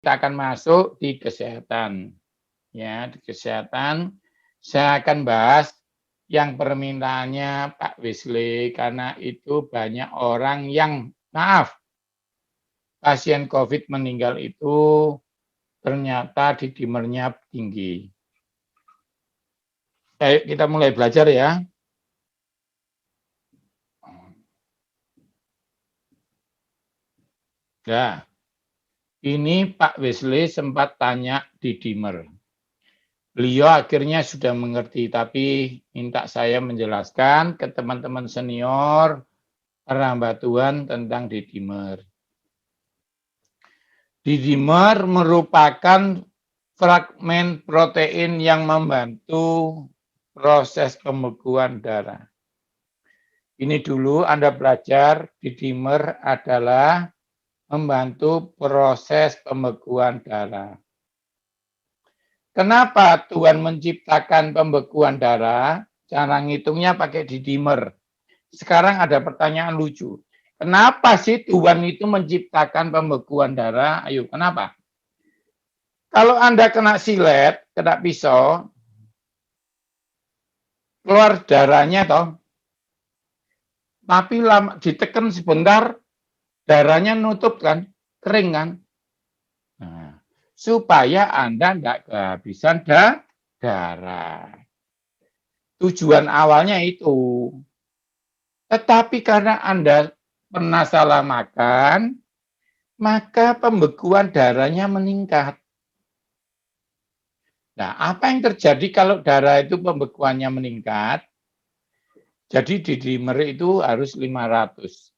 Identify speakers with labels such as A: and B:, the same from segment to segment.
A: Kita akan masuk di kesehatan. Ya, di kesehatan saya akan bahas yang permintaannya Pak Wesley karena itu banyak orang yang pasien COVID meninggal itu ternyata dimernya tinggi. Baik, kita mulai belajar ya. Nah, ini Pak Wesley sempat tanya di Dimer. Beliau akhirnya sudah mengerti, tapi minta saya menjelaskan ke teman-teman senior perambatuan tentang didimer. Didimer merupakan fragmen protein yang membantu proses pembekuan darah. Ini dulu Anda belajar didimer adalah membantu proses pembekuan darah. Kenapa Tuhan menciptakan pembekuan darah? Cara ngitungnya pakai didimer. Sekarang ada pertanyaan lucu. Kenapa sih Tuhan itu menciptakan pembekuan darah? Ayo, kenapa? Kalau Anda kena silet, kena pisau, keluar darahnya toh. Tapi lama ditekan sebentar, darahnya nutup kan, kering kan. Nah, supaya Anda enggak kehabisan darah. Tujuan awalnya itu. Tetapi karena Anda pernah salah makan, maka pembekuan darahnya meningkat. Nah, apa yang terjadi kalau darah itu pembekuannya meningkat? Jadi didimer itu harus 500.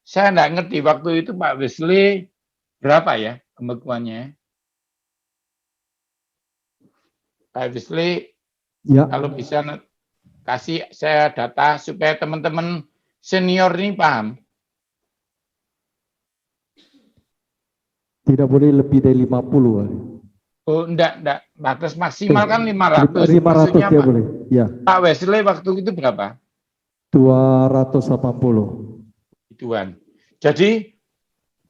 A: Saya enggak ngerti waktu itu Pak Wesley berapa ya pembekuannya? Pak Wesley, ya, kalau bisa kasih saya data supaya teman-teman senior ini paham.
B: Tidak boleh lebih dari 50.
A: Oh, enggak. Batas maksimal kan 500.
B: 500
A: Maksudnya
B: ya boleh. Ya.
A: Pak Wesley waktu itu berapa?
B: 280.
A: Ituan. Jadi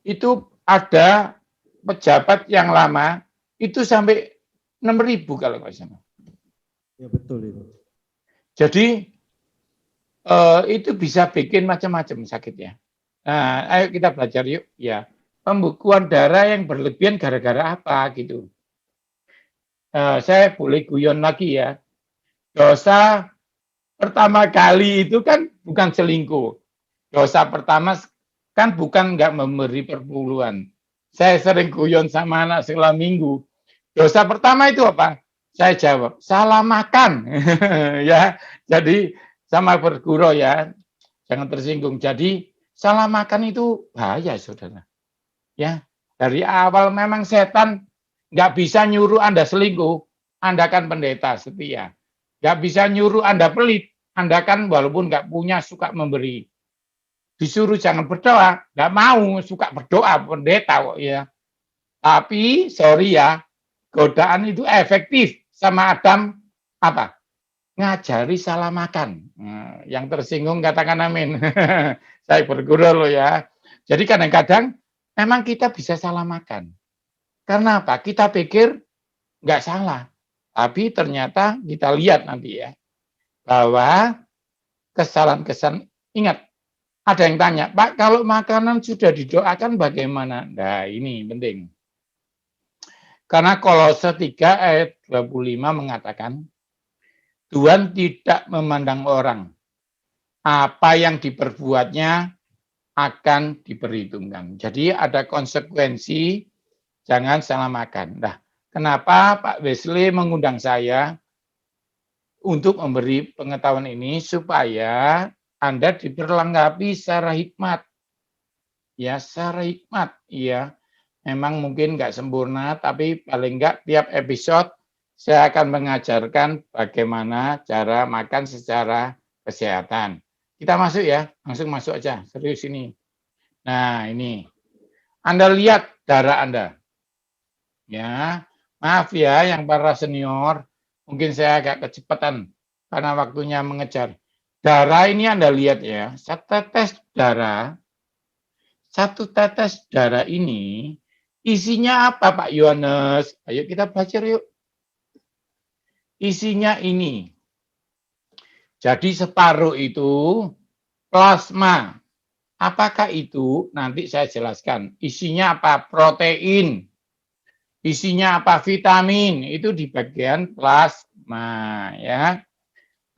A: itu ada pejabat yang lama itu sampai 6.000 kalau nggak salah.
B: Ya betul itu.
A: Jadi itu bisa bikin macam-macam sakitnya. Nah, ayo kita belajar yuk. Ya, pembekuan darah yang berlebihan gara-gara apa gitu. Saya boleh guyon lagi ya. Dosa pertama kali itu kan bukan selingkuh. Dosa pertama kan bukan nggak memberi perpuluhan. Saya sering guyon sama anak sekolah minggu. Dosa pertama itu apa? Saya jawab, salah makan. Ya, jadi sama berguru ya, jangan tersinggung. Jadi salah makan itu bahaya, saudara. Ya, dari awal memang setan nggak bisa nyuruh Anda selingkuh, Anda kan pendeta setia. Nggak bisa nyuruh Anda pelit, Anda kan walaupun nggak punya suka memberi. Disuruh jangan berdoa, nggak mau, suka berdoa pendeta kok ya. Tapi sorry ya, godaan itu efektif sama Adam apa? Ngajari salah makan. Nah, yang tersinggung katakan amin. Saya berguru loh ya. Jadi kadang-kadang memang kita bisa salah makan. Karena apa? Kita pikir nggak salah. Tapi ternyata kita lihat nanti ya. Bahwa kesalahan-kesalahan, ingat, ada yang tanya, Pak, kalau makanan sudah didoakan bagaimana? Nah, ini penting. Karena Kolose 3 ayat 25 mengatakan, Tuhan tidak memandang orang. Apa yang diperbuatnya akan diperhitungkan. Jadi ada konsekuensi, jangan salah makan. Nah, kenapa Pak Wesley mengundang saya untuk memberi pengetahuan ini supaya Anda diperlengkapi secara hikmat. Ya, secara hikmat. Ya, memang mungkin nggak sempurna, tapi paling nggak tiap episode saya akan mengajarkan bagaimana cara makan secara kesehatan. Kita masuk ya, langsung masuk aja, serius ini. Nah, ini. Anda lihat darah Anda. Ya, maaf ya yang para senior, mungkin saya agak kecepatan karena waktunya mengejar. Darah ini Anda lihat ya, satu tetes darah ini Isinya apa Pak Yohanes? Ayo kita belajar yuk. Isinya ini. Jadi separuh itu plasma. Apakah itu? Nanti saya jelaskan. Isinya apa? Protein. Isinya apa? Vitamin. Itu di bagian plasma, ya.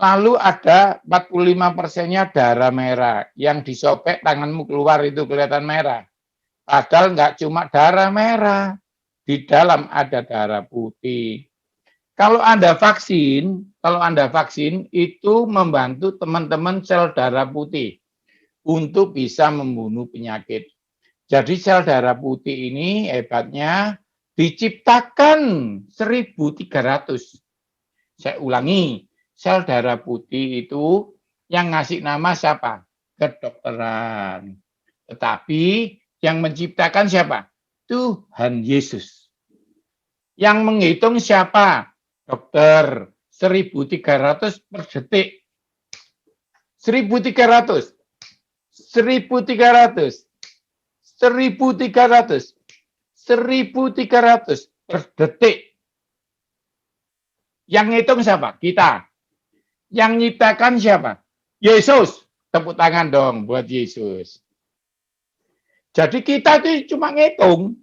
A: Lalu ada 45%-nya darah merah. Yang disobek tanganmu keluar itu kelihatan merah. Padahal nggak cuma darah merah. Di dalam ada darah putih. Kalau Anda vaksin itu membantu teman-teman sel darah putih untuk bisa membunuh penyakit. Jadi sel darah putih ini hebatnya diciptakan 1.300. Saya ulangi, sel darah putih itu yang ngasih nama siapa? Kedokteran. Tetapi yang menciptakan siapa? Tuhan Yesus. Yang menghitung siapa? Dokter. 1.300 per detik. 1.300. 1.300. 1.300. 1.300 per detik. Yang ngitung siapa? Kita. Yang nyiptakan siapa? Yesus. Tepuk tangan dong buat Yesus. Jadi kita itu cuma ngitung.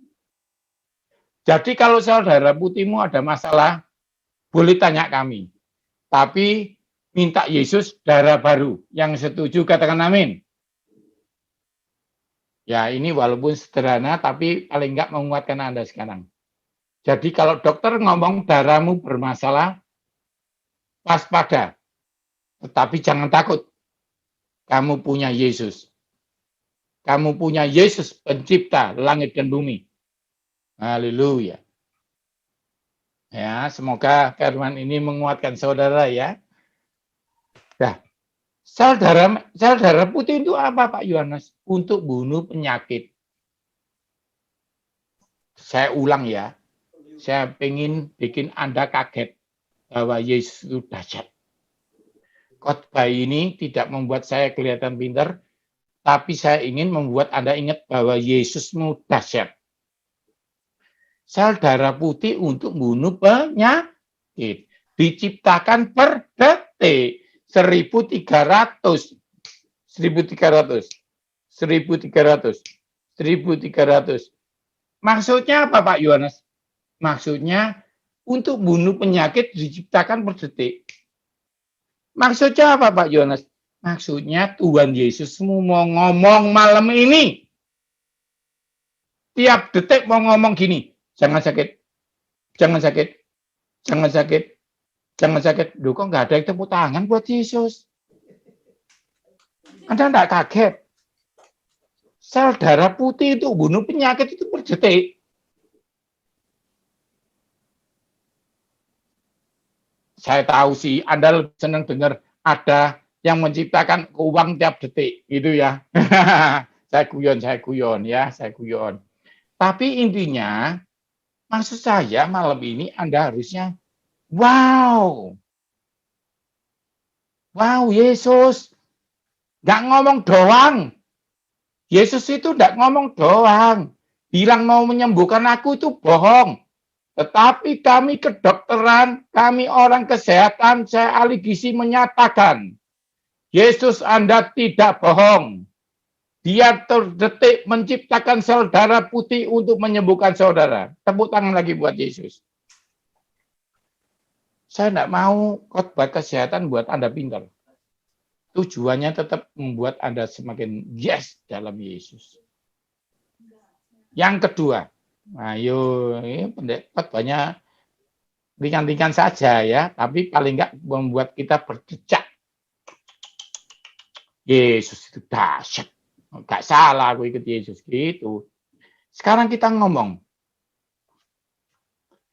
A: Jadi kalau sel darah putihmu ada masalah, boleh tanya kami. Tapi minta Yesus darah baru. Yang setuju katakan amin. Ya ini walaupun sederhana, tapi paling enggak menguatkan Anda sekarang. Jadi kalau dokter ngomong darahmu bermasalah, waspada. Tetapi jangan takut. Kamu punya Yesus. Kamu punya Yesus pencipta langit dan bumi. Haleluya. Ya, semoga firman ini menguatkan saudara ya. Nah, sel darah putih itu apa Pak Yohanes? Untuk bunuh penyakit. Saya ulang ya. Saya ingin bikin Anda kaget bahwa Yesus itu dahsyat. Khotbah ini tidak membuat saya kelihatan pintar, tapi saya ingin membuat Anda ingat bahwa Yesusmu dahsyat. Sel darah putih untuk bunuh penyakit. Diciptakan per detik. 1.300. 1.300. 1.300. 1.300. Maksudnya apa Pak Yohanes? Maksudnya untuk bunuh penyakit diciptakan per detik. Maksudnya apa Pak Yohanes? Maksudnya Tuhan Yesusmu mau ngomong malam ini. Tiap detik mau ngomong gini. Jangan sakit. Jangan sakit. Jangan sakit. Jangan sakit. Loh kok nggak ada yang tepuk tangan buat Yesus? Anda nggak kaget? Sel darah putih itu bunuh penyakit itu per detik. Saya tahu sih Anda lebih senang dengar ada yang menciptakan uang tiap detik, gitu ya. Saya guyon ya, saya guyon. Tapi intinya, maksud saya malam ini Anda harusnya, wow, Yesus, nggak ngomong doang. Yesus itu nggak ngomong doang. Bilang mau menyembuhkan aku itu bohong. Tetapi kami kedokteran, kami orang kesehatan, saya ahli gizi menyatakan, Yesus Anda tidak bohong. Dia terdetik menciptakan sel darah putih untuk menyembuhkan saudara. Tepuk tangan lagi buat Yesus. Saya tidak mau khotbah kesehatan buat Anda pintar. Tujuannya tetap membuat Anda semakin yes dalam Yesus. Yang kedua, ayo, khotbahnya ringan-ringan saja ya, tapi paling enggak membuat kita berdecak. Yesus itu dahsyat. Enggak salah aku ikut Yesus gitu. Sekarang kita ngomong.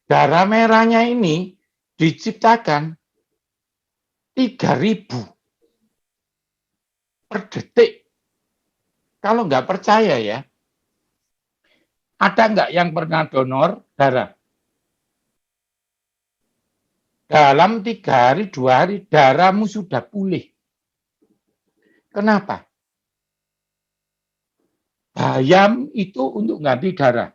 A: Darah merahnya ini diciptakan 3.000 per detik. Kalau enggak percaya ya, ada enggak yang pernah donor darah? Dalam 3 hari, 2 hari, darahmu sudah pulih. Kenapa? Bayam itu untuk ganti darah.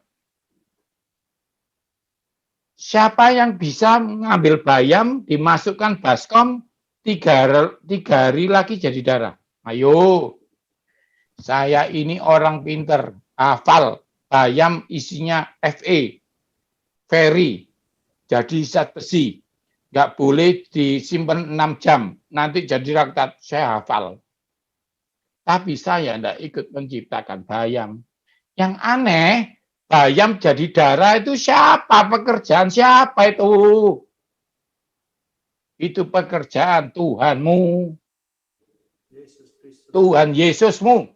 A: Siapa yang bisa mengambil bayam, dimasukkan baskom, 3 hari lagi jadi darah? Ayo, saya ini orang pinter, hafal, bayam isinya Fe, ferry, jadi zat besi. Nggak boleh disimpan 6 jam, nanti jadi laktat, saya hafal. Tapi saya tidak ikut menciptakan bayam. Yang aneh, bayam jadi darah itu siapa? Pekerjaan siapa itu? Itu pekerjaan Tuhanmu. Tuhan Yesusmu.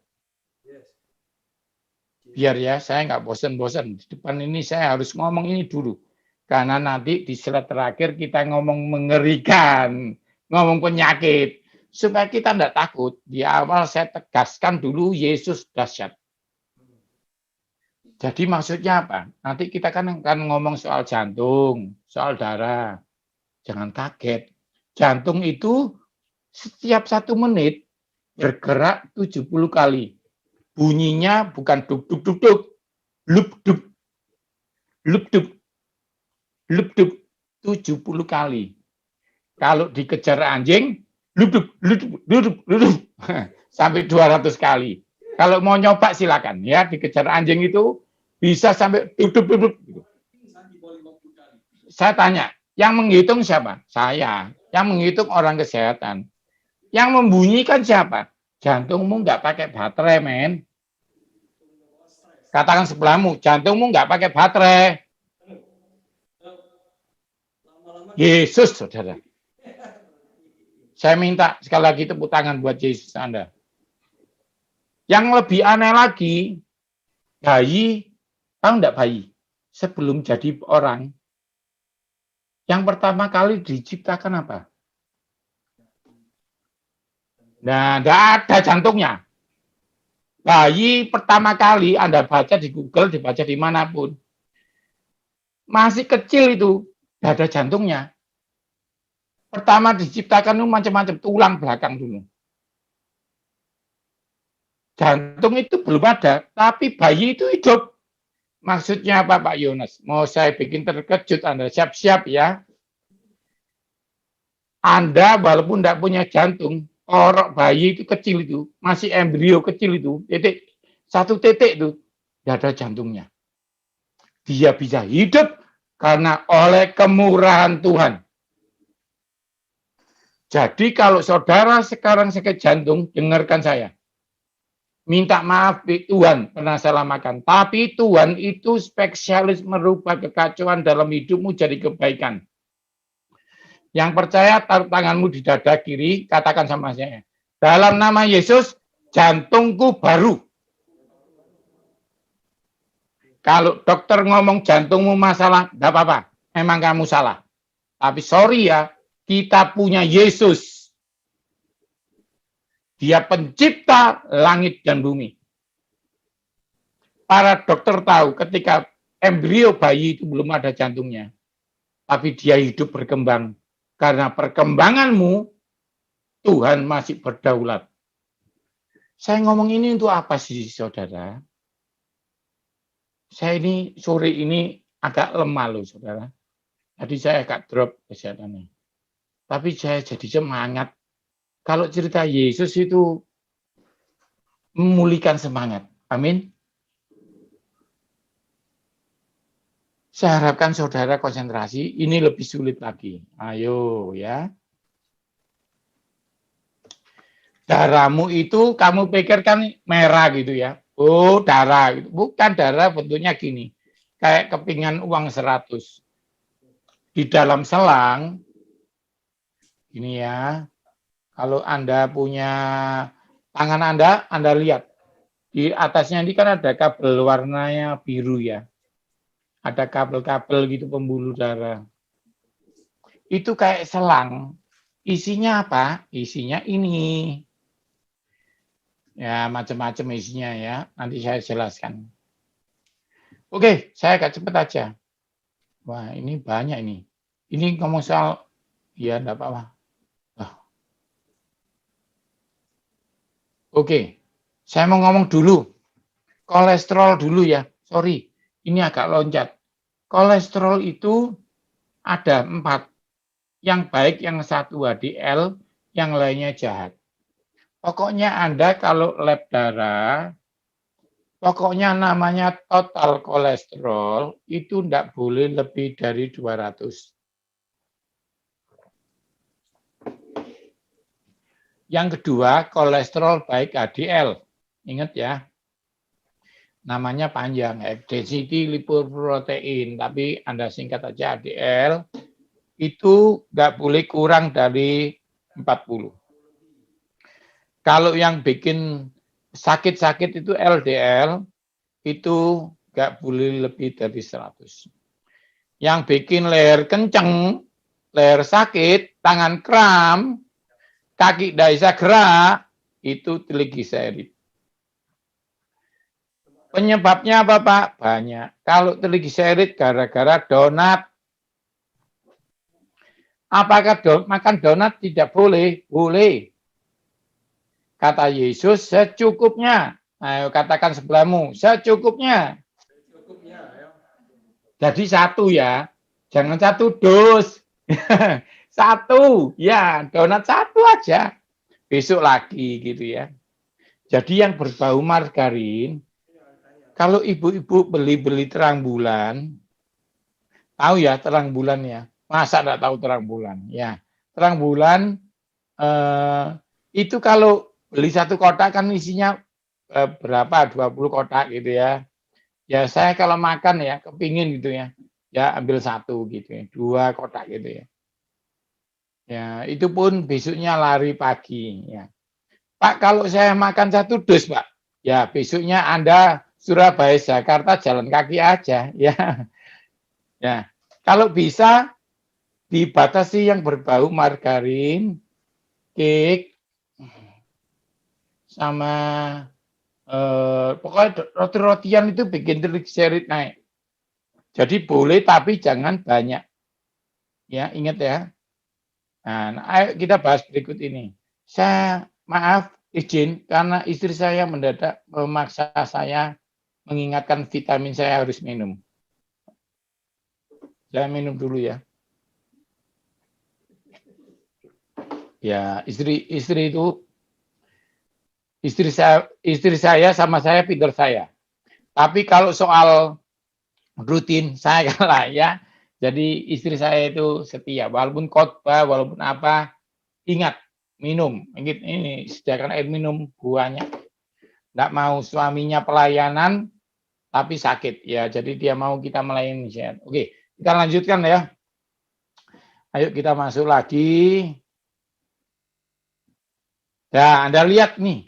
A: Biar ya, saya nggak bosan-bosan. Di depan ini saya harus ngomong ini dulu. Karena nanti di slide terakhir kita ngomong mengerikan. Ngomong penyakit. Supaya kita tidak takut. Di awal saya tegaskan dulu Yesus dahsyat. Jadi maksudnya apa? Nanti kita kan akan ngomong soal jantung, soal darah. Jangan kaget. Jantung itu setiap 1 menit bergerak 70 kali. Bunyinya bukan duk duk duk duk, lup dup, lup dup, lup dup 70 kali. Kalau dikejar anjing, lup dup, lup dup, lup dup, lup dup, sampai 200 kali. Kalau mau nyoba silakan ya, dikejar anjing itu bisa sampai dup dup dup dup. Saya tanya, yang menghitung siapa? Saya. Yang menghitung orang kesehatan. Yang membunyikan siapa? Jantungmu nggak pakai baterai, men. Katakan sebelahmu, jantungmu nggak pakai baterai. Yesus, saudara. Saya minta sekali lagi tepuk tangan buat Yesus Anda. Yang lebih aneh lagi, bayi, tahu nggak bayi? Sebelum jadi orang, yang pertama kali diciptakan apa? Nah, nggak ada jantungnya. Bayi pertama kali Anda baca di Google, dibaca dimanapun. Masih kecil itu, nggak ada jantungnya. Pertama diciptakan itu macam-macam, tulang belakang dulu. Jantung itu belum ada, tapi bayi itu hidup. Maksudnya apa Pak Yones? Mau saya bikin terkejut Anda, siap-siap ya. Anda walaupun tidak punya jantung, orok bayi itu kecil itu, masih embrio kecil itu, satu titik itu, tidak ada jantungnya. Dia bisa hidup karena oleh kemurahan Tuhan. Jadi kalau saudara sekarang sakit jantung, dengarkan saya. Minta maaf Tuhan pernah salah makan. Tapi Tuhan itu spesialis merubah kekacauan dalam hidupmu jadi kebaikan. Yang percaya taruh tanganmu di dada kiri, katakan sama saya. Dalam nama Yesus, jantungku baru. Kalau dokter ngomong jantungmu masalah, tidak apa-apa. Memang kamu salah. Tapi sorry ya, kita punya Yesus. Dia pencipta langit dan bumi. Para dokter tahu ketika embrio bayi itu belum ada jantungnya. Tapi dia hidup berkembang. Karena perkembanganmu, Tuhan masih berdaulat. Saya ngomong ini untuk apa sih, saudara? Saya ini sore ini agak lemah loh, saudara. Jadi saya agak drop kesehatannya. Tapi saya jadi semangat. Kalau cerita Yesus itu memulihkan semangat. Amin. Saya harapkan saudara konsentrasi, ini lebih sulit lagi. Ayo ya. Darahmu itu kamu pikirkan merah gitu ya. Oh darah, bukan darah bentuknya gini. Kayak kepingan uang 100. Di dalam selang, ini ya. Kalau Anda punya tangan Anda lihat. Di atasnya ini kan ada kabel warnanya biru ya. Ada kabel-kabel gitu pembuluh darah. Itu kayak selang. Isinya apa? Isinya ini. Ya, macam-macam isinya ya. Nanti saya jelaskan. Oke, saya agak cepat aja. Wah, ini banyak ini. Ini ngomong soal, ya enggak apa-apa. Oke, saya mau ngomong dulu. Kolesterol dulu ya. Sorry, ini agak loncat. Kolesterol itu ada 4. Yang baik yang satu HDL, yang lainnya jahat. Pokoknya Anda kalau lab darah, pokoknya namanya total kolesterol itu tidak boleh lebih dari 200. Yang kedua, kolesterol baik HDL. Ingat ya, namanya panjang, high density lipoprotein, tapi Anda singkat aja HDL, itu nggak boleh kurang dari 40. Kalau yang bikin sakit-sakit itu LDL, itu nggak boleh lebih dari 100. Yang bikin leher kenceng, leher sakit, tangan kram, kaki tidak bisa gerak, itu trigliserid. Penyebabnya apa, Pak? Banyak. Kalau trigliserid gara-gara donat. Apakah makan donat tidak boleh? Boleh. Kata Yesus, secukupnya. Ayo katakan sebelahmu, secukupnya. Jadi satu ya, jangan satu dos. Satu, ya donat satu aja. Besok lagi gitu ya. Jadi yang berbau margarin, kalau ibu-ibu beli terang bulan, tahu ya terang bulan ya. Masa enggak tahu terang bulan? Ya, terang bulan itu kalau beli satu kotak kan isinya berapa? 20 kotak gitu ya. Ya saya kalau makan ya kepingin gitu ya. Ya ambil satu gitu ya, 2 kotak gitu ya. Ya, itu pun besoknya lari pagi ya. Pak, kalau saya makan satu dus, Pak. Ya, besoknya Anda Surabaya Jakarta jalan kaki aja ya. Ya. Kalau bisa dibatasi yang berbau margarin, cake, sama pokoknya roti-rotian itu bikin trigliserid naik. Jadi boleh tapi jangan banyak. Ya, ingat ya. Nah, ayo kita bahas berikut ini. Saya maaf izin karena istri saya mendadak memaksa saya mengingatkan vitamin saya harus minum. Saya minum dulu ya. Ya, istri itu istri saya sama saya pinter saya. Tapi kalau soal rutin saya kalah ya. Jadi istri saya itu setia walaupun khotbah walaupun apa ingat minum. Ini sediakan air minum buahnya. Enggak mau suaminya pelayanan tapi sakit ya. Jadi dia mau kita melayani sehat. Oke, kita lanjutkan ya. Ayo kita masuk lagi. Nah, Anda lihat nih.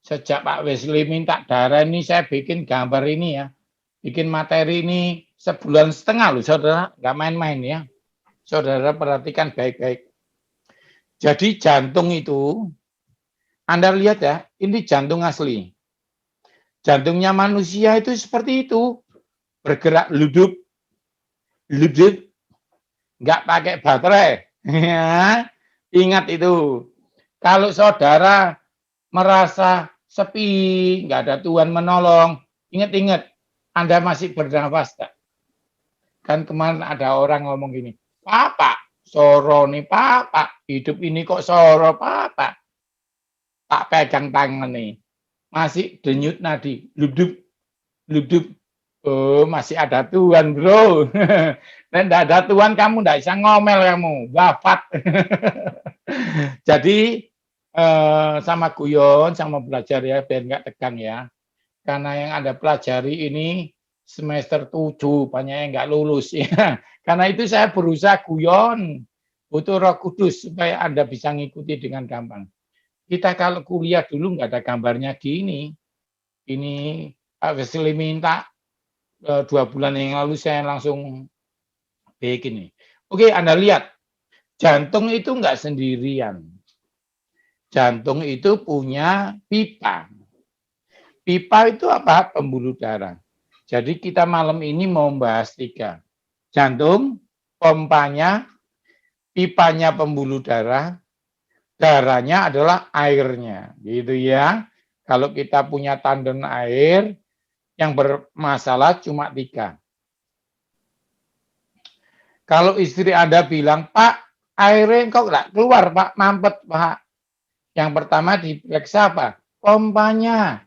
A: Sejak Pak Wesley minta darah ini saya bikin gambar ini ya. Bikin materi ini 1,5 bulan loh, saudara. Nggak main-main ya. Saudara perhatikan baik-baik. Jadi jantung itu, Anda lihat ya, ini jantung asli. Jantungnya manusia itu seperti itu. Bergerak ludup. Nggak pakai baterai. Ya, ingat itu. Kalau saudara merasa sepi, nggak ada Tuhan menolong, ingat-ingat, Anda masih bernafas tak? Kan kemarin ada orang ngomong gini, Papa, soro nih Papa, hidup ini kok soro Papa. Tak pegang tangan nih, masih denyut nadi, ludup. Oh, masih ada Tuhan bro. Dan tidak ada Tuhan kamu tidak bisa ngomel kamu, wafat. Jadi sama guyon, sama belajar ya, biar nggak tegang ya. Karena yang Anda pelajari ini semester 7, banyak yang nggak lulus ya. Karena itu saya berusaha guyon, butuh Roh Kudus supaya Anda bisa ngikuti dengan gampang. Kita kalau kuliah dulu nggak ada gambarnya gini. Ini Pak Wesley minta 2 bulan yang lalu saya langsung bikin nih. Oke, Anda lihat, jantung itu nggak sendirian. Jantung itu punya pipa. Pipa itu apa? Pembuluh darah. Jadi kita malam ini mau bahas 3. Jantung, pompanya, pipanya pembuluh darah, darahnya adalah airnya. Gitu ya. Kalau kita punya tandon air, yang bermasalah cuma 3. Kalau istri Anda bilang, Pak, airnya kok nggak keluar, Pak, mampet, Pak. Yang pertama diperiksa apa? Pompanya.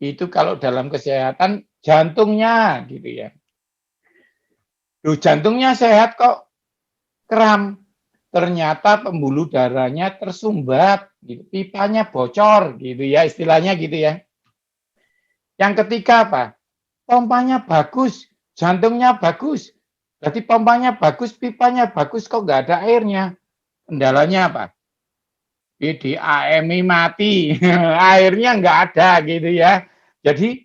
A: Itu kalau dalam kesehatan jantungnya, gitu ya. Loh, jantungnya sehat kok kram. Ternyata pembuluh darahnya tersumbat, gitu. Pipanya bocor, gitu ya, istilahnya gitu ya. Yang ketiga apa? Pompanya bagus, jantungnya bagus. Berarti pompanya bagus, pipanya bagus, kok nggak ada airnya. Kendalanya apa? PDAMI mati, airnya nggak ada gitu ya. Jadi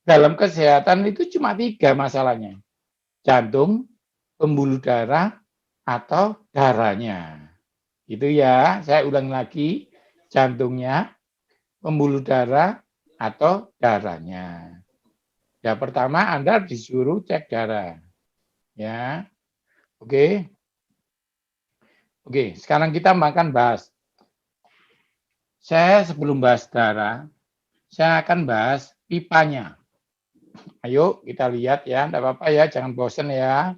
A: dalam kesehatan itu cuma 3 masalahnya. Jantung, pembuluh darah, atau darahnya. Itu ya, saya ulang lagi. Jantungnya, pembuluh darah, atau darahnya. Ya, pertama Anda disuruh cek darah. Ya, oke. Oke, sekarang kita makan bahas. Saya sebelum bahas darah, saya akan bahas pipanya. Ayo kita lihat ya, enggak apa-apa ya, jangan bosan ya.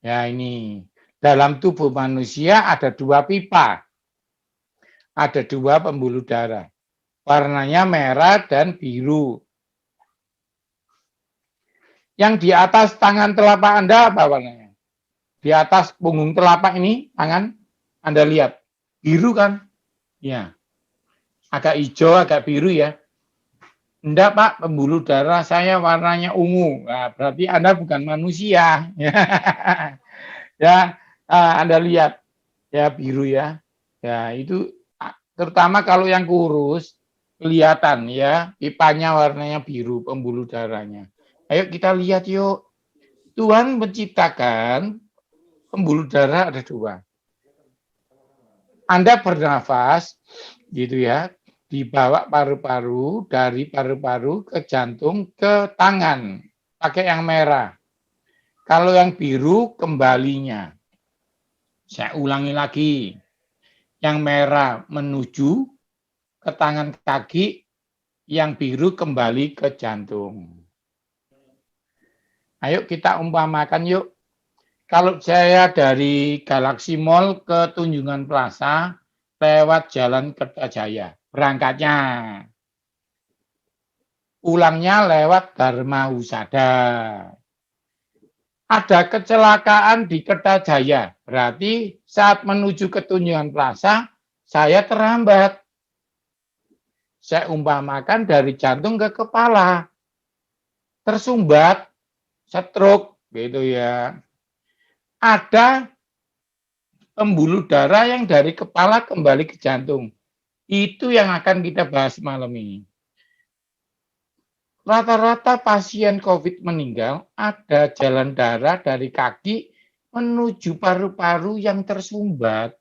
A: Ya ini, dalam tubuh manusia ada 2 pipa, ada 2 pembuluh darah. Warnanya merah dan biru. Yang di atas tangan telapak Anda apa warnanya? Di atas punggung telapak ini, tangan Anda lihat, biru kan? Ya, agak hijau, agak biru ya. Enggak Pak, pembuluh darah saya warnanya ungu. Nah, berarti Anda bukan manusia. Ya, Anda lihat ya biru ya. Ya, itu terutama kalau yang kurus kelihatan ya, pipanya warnanya biru, pembuluh darahnya. Ayo kita lihat yuk. Tuhan menciptakan pembuluh darah ada 2. Anda bernafas gitu ya, dibawa paru-paru, dari paru-paru ke jantung ke tangan, pakai yang merah. Kalau yang biru kembalinya. Saya ulangi lagi. Yang merah menuju ke tangan kaki, yang biru kembali ke jantung. Ayo kita umpamakan yuk. Kalau saya dari Galaxy Mall ke Tunjungan Plaza lewat Jalan Kertajaya, berangkatnya. Pulangnya lewat Dharma Husada. Ada kecelakaan di Kertajaya, berarti saat menuju ke Tunjungan Plaza, saya terlambat. Saya umpamakan dari jantung ke kepala, tersumbat, stroke, gitu ya. Ada pembuluh darah yang dari kepala kembali ke jantung. Itu yang akan kita bahas malam ini. Rata-rata pasien COVID meninggal ada jalan darah dari kaki menuju paru-paru yang tersumbat.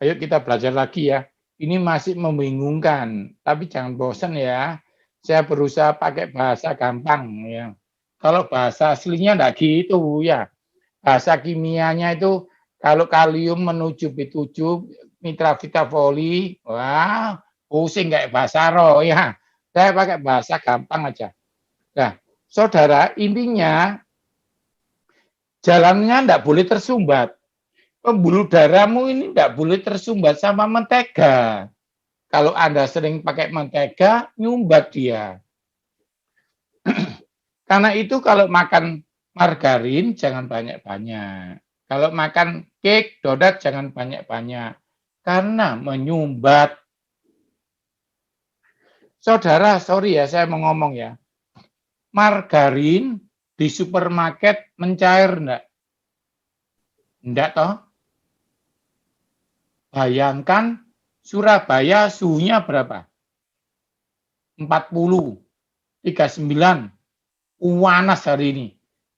A: Ayo kita belajar lagi ya. Ini masih membingungkan, tapi jangan bosan ya. Saya berusaha pakai bahasa gampang ya. Kalau bahasa aslinya enggak gitu ya. Bahasa kimianya itu kalau kalium menuju B7, mitra foli, wah, pusing kayak bahasa roh ya. Saya pakai bahasa gampang aja. Nah, saudara, intinya jalannya enggak boleh tersumbat. Pembuluh darahmu ini enggak boleh tersumbat sama mentega. Kalau Anda sering pakai mentega, nyumbat dia. Karena itu kalau makan margarin jangan banyak-banyak. Kalau makan cake, donat jangan banyak-banyak. Karena menyumbat. Saudara, sorry ya saya mau ngomong ya. Margarin di supermarket mencair enggak? Enggak toh? Bayangkan Surabaya suhunya berapa? 40, 39. Panas hari ini.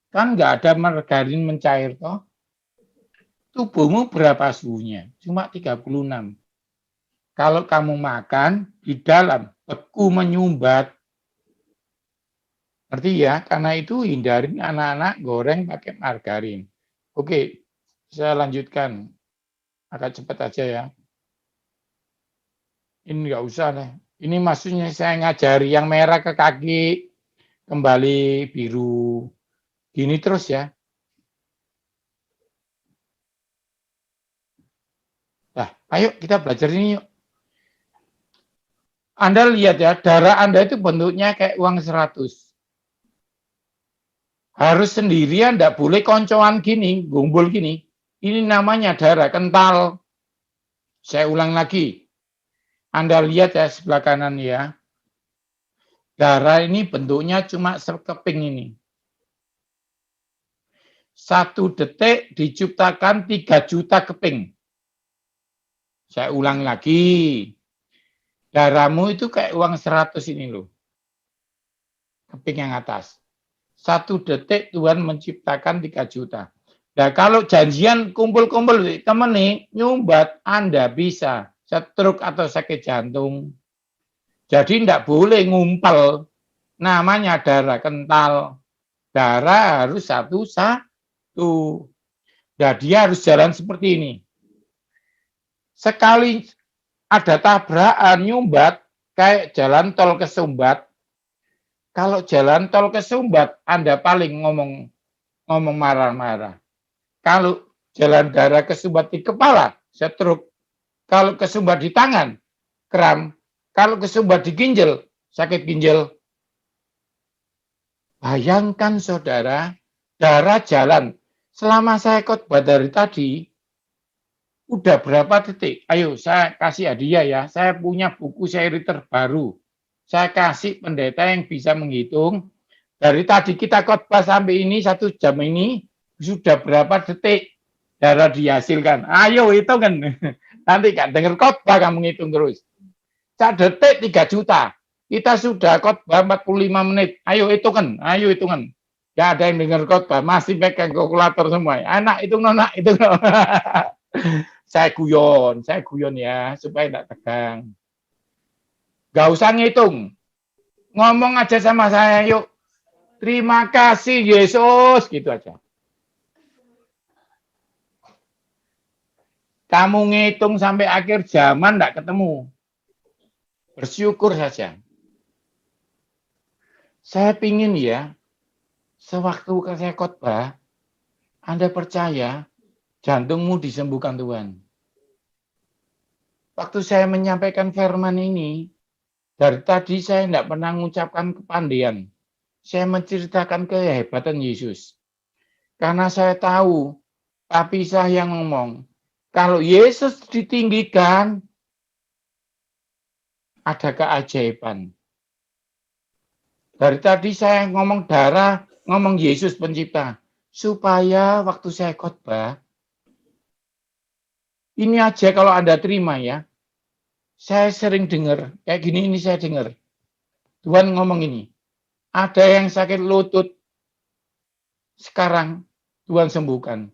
A: Kan enggak ada margarin mencair toh? Tubuhmu berapa suhunya? Cuma 36. Kalau kamu makan di dalam beku menyumbat. Ngerti ya? Karena itu hindarin anak-anak goreng pakai margarin. Oke, saya lanjutkan. Agak cepat aja ya. Ini enggak usah deh. Ini maksudnya saya ngajari yang merah ke kaki, kembali biru. Gini terus ya. Nah, ayo kita belajar ini yuk. Anda lihat ya, darah Anda itu bentuknya kayak uang 100. Harus sendirian, enggak boleh koncoan gini, gumpul gini. Ini namanya darah kental. Saya ulang lagi. Anda lihat ya sebelah kanan ya. Darah ini bentuknya cuma sekeping ini. 1 detik diciptakan 3 juta keping. Saya ulang lagi. Darahmu itu kayak uang 100 ini loh. Keping yang atas. 1 detik Tuhan menciptakan 3 juta. Nah kalau janjian kumpul-kumpul teman nih, nyumbat Anda bisa stroke atau sakit jantung. Jadi tidak boleh ngumpel. Namanya darah kental. Darah harus satu-satu. Nah dia harus jalan seperti ini. Sekali ada tabrakan nyumbat kayak jalan tol ke Sumbat. Kalau jalan tol ke Sumbat, Anda paling ngomong marah-marah. Kalau jalan darah ke Sumbat di kepala, stroke. Kalau ke Sumbat di tangan, kram. Kalau ke Sumbat di ginjal, sakit ginjal. Bayangkan saudara, darah jalan. Selama saya khotbah dari tadi, udah berapa detik? Ayo, saya kasih hadiah ya. Saya punya buku seri terbaru. Saya kasih pendeta yang bisa menghitung. Dari tadi kita khotbah sampai ini, 1 jam ini, sudah berapa detik darah dihasilkan. Ayo hitung kan. Nanti kan dengar khotbah kamu ngitung terus. 1 detik 3 juta. Kita sudah khotbah 45 menit. Ayo hitungan, ayo hitungan. Gak ada yang dengar khotbah, masih pegang kalkulator semua. Anak hitung nona, hitung nona. Saya guyon ya, supaya tidak tegang. Gak usah ngitung. Ngomong aja sama saya, yuk. Terima kasih Yesus, gitu aja. Kamu ngitung sampai akhir zaman tidak ketemu. Bersyukur saja. Saya pingin ya, sewaktu saya khotbah, Anda percaya, jantungmu disembuhkan Tuhan. Waktu saya menyampaikan firman ini, dari tadi saya tidak pernah mengucapkan kepandaian. Saya menceritakan kehebatan Yesus. Karena saya tahu, papi saya ngomong, kalau Yesus ditinggikan, ada keajaiban. Dari tadi saya ngomong darah, ngomong Yesus pencipta. Supaya waktu saya khotbah, ini aja kalau Anda terima ya, saya sering dengar, kayak gini ini saya dengar. Tuhan ngomong ini, ada yang sakit lutut, sekarang Tuhan sembuhkan.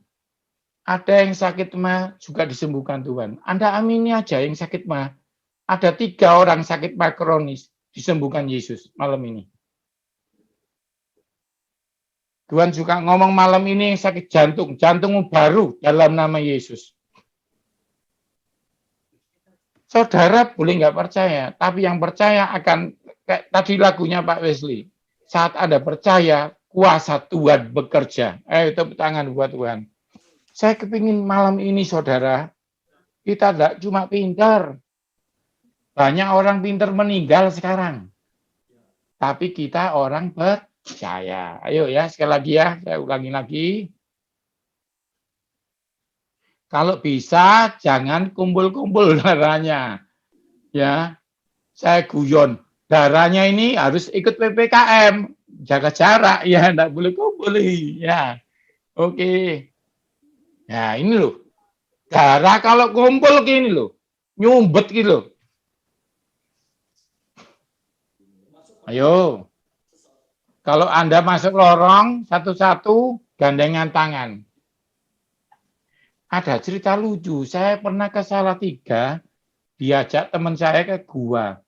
A: Ada yang sakit mah juga disembuhkan Tuhan. Anda amini aja yang sakit mah. Ada 3 orang sakit mah kronis, disembuhkan Yesus malam ini. Tuhan juga ngomong malam ini yang sakit jantung, jantungmu baru dalam nama Yesus. Saudara boleh nggak percaya, tapi yang percaya akan, kayak tadi lagunya Pak Wesley, saat Anda percaya, kuasa Tuhan bekerja. Tepuk tangan buat Tuhan. Saya kepingin malam ini saudara, kita tidak cuma pintar. Banyak orang pintar meninggal sekarang. Tapi kita orang percaya. Ayo ya, sekali lagi ya, saya ulangi lagi. Kalau bisa jangan kumpul-kumpul darahnya. Ya. Saya guyon. Darahnya ini harus ikut PPKM, jaga jarak ya, enggak boleh kumpul ya. Oke. Nah, ini loh. Darah kalau kumpul gini loh. Nyumbet gitu loh. Ayo. Kalau Anda masuk lorong satu-satu gandengan tangan. Ada cerita lucu, saya pernah ke Salatiga, diajak teman saya ke gua.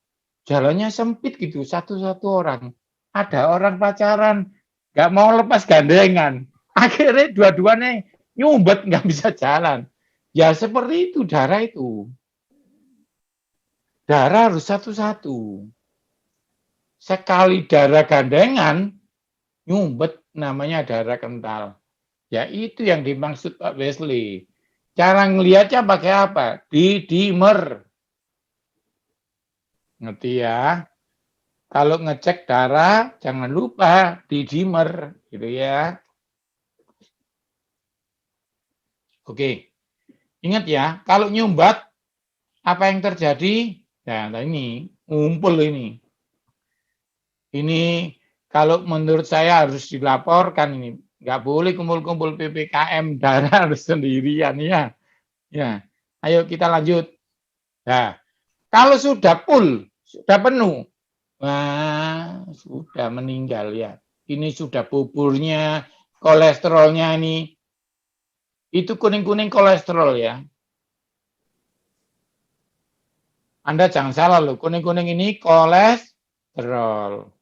A: Jalannya sempit gitu, satu-satu orang. Ada orang pacaran, nggak mau lepas gandengan. Akhirnya dua-duanya nyumbet, nggak bisa jalan. Ya seperti itu, darah itu. Darah harus satu-satu. Sekali darah gandengan, nyumbet, namanya darah kental. Ya itu yang dimaksud Pak Wesley. Cara ngelihatnya pakai apa? Dimer. Ngerti ya? Kalau ngecek darah, jangan lupa dimer, gitu ya. Oke, ingat ya, kalau nyumbat, apa yang terjadi? Nah, ini, ngumpul ini. Ini kalau menurut saya harus dilaporkan ini. Nggak boleh kumpul-kumpul PPKM, darah harus sendirian ya. Ya, ayo kita lanjut. Nah, kalau sudah full, sudah penuh, wah, sudah meninggal ya. Ini sudah buburnya, kolesterolnya ini. Itu kuning-kuning kolesterol ya. Anda jangan salah loh, kuning-kuning ini kolesterol.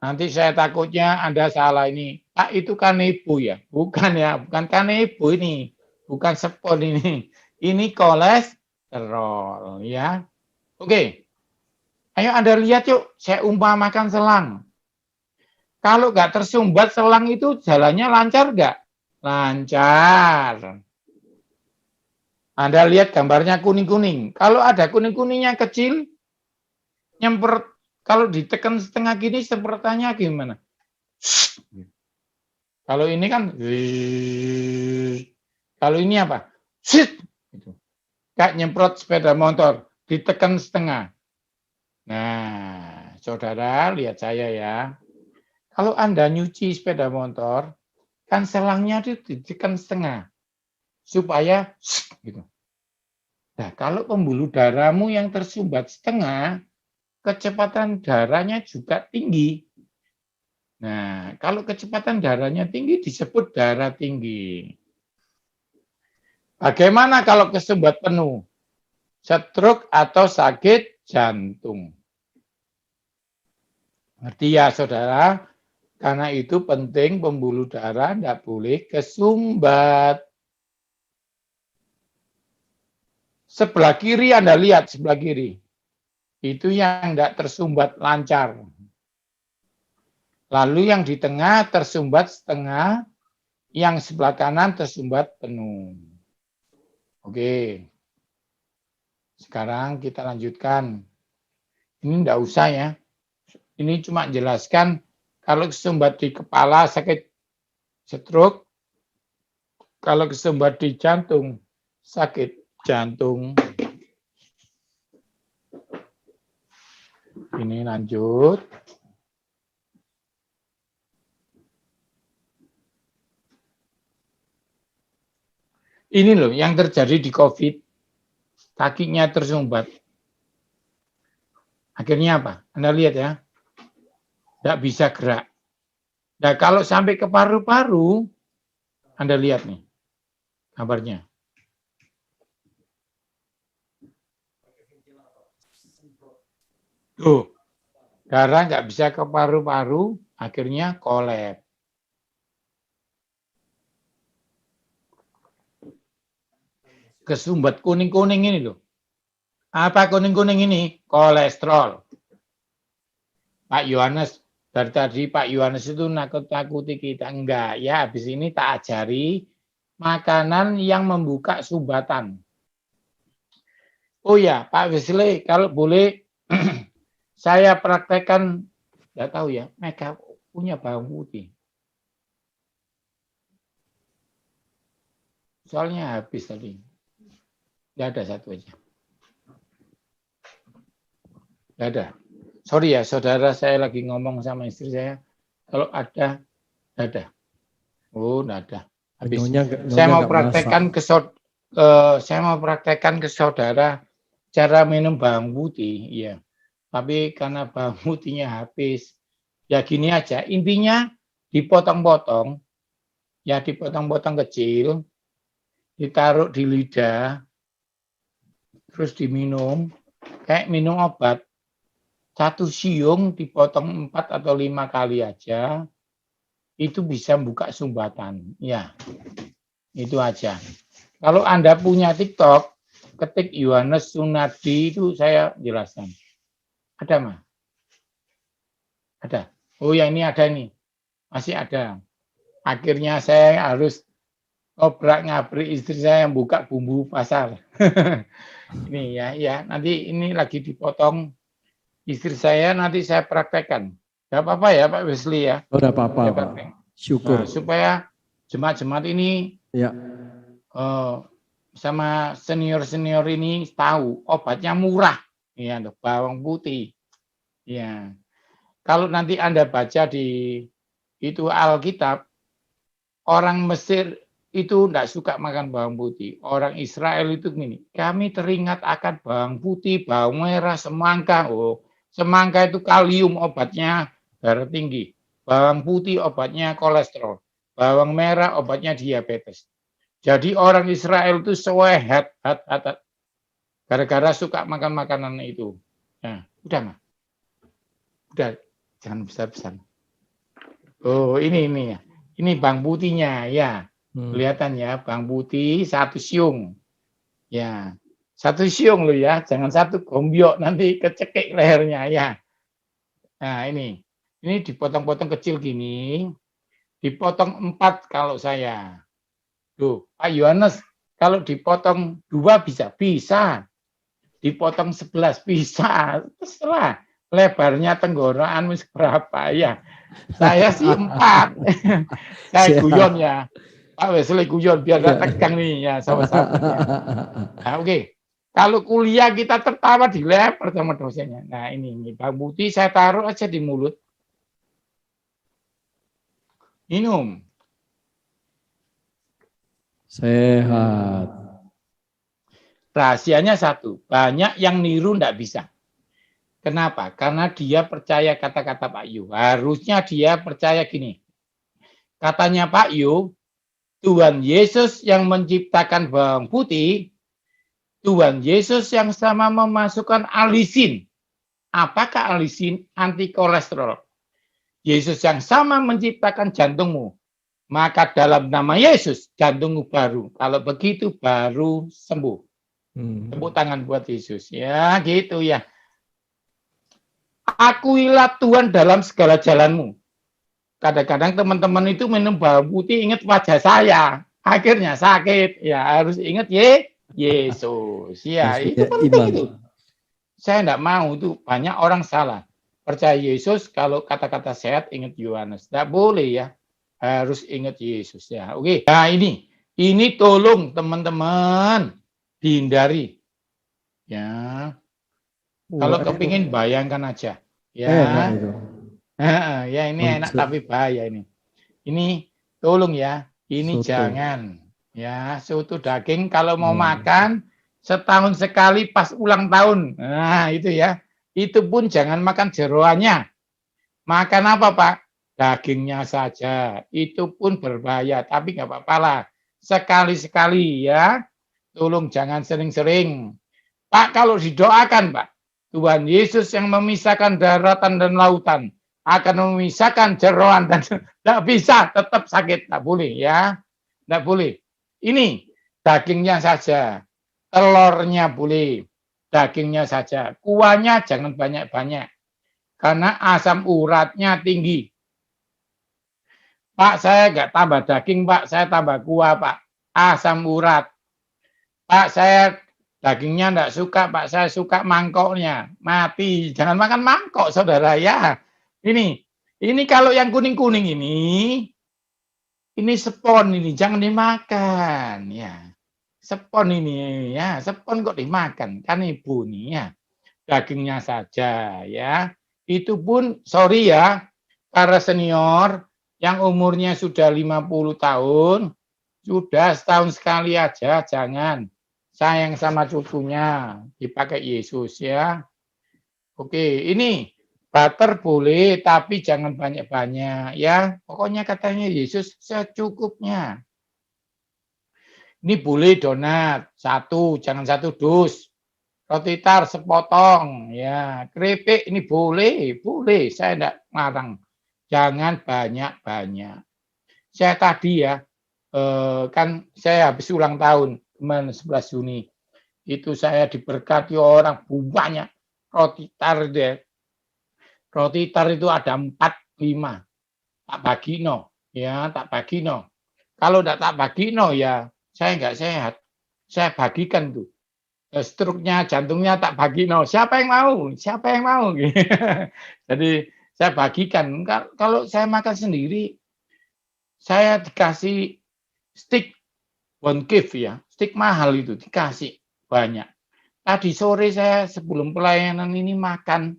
A: Nanti saya takutnya Anda salah ini. Pak itu kanebo ya? Bukan ya, bukan kanebo ini. Bukan spon ini. Ini kolesterol ya. Oke. Ayo Anda lihat yuk, saya umpamakan selang. Kalau nggak tersumbat selang itu jalannya lancar nggak? Lancar. Anda lihat gambarnya kuning-kuning. Kalau ada kuning-kuningnya kecil, nyemprot. Kalau ditekan setengah gini, semprotannya gimana? Kalau ini kan, kalau ini apa? Kayak nyemprot sepeda motor, ditekan setengah. Nah, saudara, lihat saya ya. Kalau Anda nyuci sepeda motor, kan selangnya itu ditekan setengah. Supaya, gitu. Nah, kalau pembuluh darahmu yang tersumbat setengah, kecepatan darahnya juga tinggi. Nah, kalau kecepatan darahnya tinggi disebut darah tinggi. Bagaimana kalau kesumbat penuh? Stroke atau sakit jantung. Ngerti ya, saudara? Karena itu penting pembuluh darah tidak boleh kesumbat. Sebelah kiri Anda lihat, sebelah kiri. Itu yang tidak tersumbat lancar. Lalu yang di tengah tersumbat setengah, yang sebelah kanan tersumbat penuh. Oke. Sekarang kita lanjutkan. Ini tidak usah ya. Ini cuma jelaskan kalau kesumbat di kepala sakit stroke, kalau kesumbat di jantung sakit jantung. Ini lanjut. Ini loh yang terjadi di COVID. Kakinya tersumbat. Akhirnya apa? Anda lihat ya. Tidak bisa gerak. Nah, kalau sampai ke paru-paru, Anda lihat nih gambarnya. Tuh, darah nggak bisa ke paru-paru, akhirnya kolaps. Kesumbat kuning-kuning ini loh. Apa kuning-kuning ini? Kolesterol. Pak Yohanes, dari tadi Pak Yohanes itu nakut-nakuti kita. Enggak, ya habis ini tak ajari makanan yang membuka sumbatan. Oh ya, Pak Wesley, kalau boleh saya praktekkan, nggak tahu ya, mereka punya bawang putih. Soalnya habis tadi. Nggak ada satu aja. Nggak ada. Sorry ya, saudara saya lagi ngomong sama istri saya. Kalau ada, nggak ada. Oh, nggak ada. Habis. Saya mau praktekkan ke saudara cara minum bawang putih, iya. Tapi karena bawang putihnya habis, ya gini aja. Intinya dipotong-potong, ya dipotong-potong kecil, ditaruh di lidah, terus diminum, kayak minum obat. Satu siung dipotong 4 atau 5 kali aja, itu bisa buka sumbatan. Ya, itu aja. Kalau Anda punya TikTok, ketik Yohanes Sunardi itu saya jelaskan. Ada mah? Ada. Oh ya ini ada nih. Masih ada. Akhirnya saya harus ngobrak-ngabrik istri saya yang buka bumbu pasar. Ini ya, nanti ini lagi dipotong istri saya, nanti saya praktekkan. Gak apa-apa ya Pak Wesley ya,
B: Oh, tidak apa-apa,
A: saya
B: Pak.
A: praktek.
B: Syukur.
A: Nah, supaya jemaat-jemaat ini
B: Ya,
A: sama senior-senior ini tahu obatnya murah, ya, bawang putih. Ya, kalau nanti Anda baca di itu Alkitab, orang Mesir itu tidak suka makan bawang putih. Orang Israel itu gini, kami teringat akan bawang putih, bawang merah, semangka. Oh, semangka itu kalium obatnya darah tinggi. Bawang putih obatnya kolesterol. Bawang merah obatnya diabetes. Jadi orang Israel itu sewehat gara-gara suka makan makanan itu. Nah, udah mah. Udah, jangan besar-besar. Oh, ini ya. Ini bawang putihnya ya. Kelihatan ya, bawang putih satu siung. Ya. Satu siung loh ya, jangan satu gombyok nanti kecekik lehernya ya. Nah, ini. Ini dipotong-potong kecil gini. Dipotong 4 kalau saya. Tuh, Pak Yohanes, kalau dipotong 2 bisa? Bisa. Dipotong 11 bisa. Terserah. Lebarnya tenggorokan berapa ya. Saya sih 4. Saya guyon ya. Pak Wesley guyon biar gak tegang nih ya sahabat-sahabat ya. Nah, oke. Kalau kuliah kita tertawa di leper sama dosennya. Nah, ini bawang putih saya taruh aja di mulut. Minum.
B: Sehat.
A: Rahasianya satu, banyak yang niru ndak bisa. Kenapa? Karena dia percaya kata-kata Pak Yu. Harusnya dia percaya gini. Katanya Pak Yu, Tuhan Yesus yang menciptakan bawang putih, Tuhan Yesus yang sama memasukkan alisin. Apakah alisin? Anti kolesterol. Yesus yang sama menciptakan jantungmu. Maka dalam nama Yesus, jantungmu baru. Kalau begitu baru sembuh. Tepuk tangan buat Yesus. Ya, gitu ya. Akuilah Tuhan dalam segala jalanmu. Kadang-kadang teman-teman itu minum bawang putih ingat wajah saya. Akhirnya sakit. Ya, harus ingat Yesus. Ya, itu penting itu. Saya tidak mau itu banyak orang salah. Percaya Yesus kalau kata-kata sehat ingat Yohanes. Tidak boleh ya. Harus ingat Yesus ya. Oke. Nah, ini tolong teman-teman dihindari. Ya. Kalau kepingin bayangkan aja. Ya. Ya ini enak tapi bahaya ini. Ini tolong ya. Ini soto. Jangan. Ya, soto daging kalau mau makan setahun sekali pas ulang tahun. Nah, itu ya. Itu pun jangan makan jeroannya. Makan apa, Pak? Dagingnya saja. Itu pun berbahaya, tapi nggak apa-apa lah. Sekali-sekali ya. Tolong jangan sering-sering. Pak, kalau didoakan, Pak, Tuhan Yesus yang memisahkan daratan dan lautan akan memisahkan jeroan dan tidak bisa, tetap sakit, tidak boleh ya. Tidak boleh. Ini dagingnya saja. Telurnya boleh. Dagingnya saja. Kuahnya jangan banyak-banyak. Karena asam uratnya tinggi. Pak, saya nggak tambah daging, Pak. Saya tambah kuah, Pak. Asam urat. Pak, saya dagingnya enggak suka, Pak. Saya suka mangkoknya. Mati. Jangan makan mangkok, saudara ya. Ini kalau yang kuning-kuning ini spon ini. Jangan dimakan ya. Spon ini ya. Spon kok dimakan? Kan ibu nih ya. Dagingnya saja ya. Itu pun, sorry ya, para senior yang umurnya sudah 50 tahun, sudah setahun sekali aja, jangan. Sayang sama cucunya, dipakai Yesus ya. Oke, ini butter boleh, tapi jangan banyak-banyak ya. Pokoknya katanya Yesus secukupnya. Ini boleh donat, satu, jangan satu dus. Roti tar sepotong, ya. Keripik ini boleh, saya tidak larang. Jangan banyak-banyak. Saya tadi ya, kan saya habis ulang tahun kemarin 11 Juni. Itu saya diberkati orang banyak roti tar deh. Roti tar itu ada 4, 5. Tak bagi no. Ya, tak bagi no. Kalau tidak tak bagi no, ya saya nggak sehat. Saya bagikan tuh. Struknya, jantungnya tak bagi no. Siapa yang mau? Siapa yang mau? Jadi saya bagikan. Kalau saya makan sendiri, saya dikasih stick one gift ya, stick mahal itu dikasih banyak. Tadi sore saya sebelum pelayanan ini makan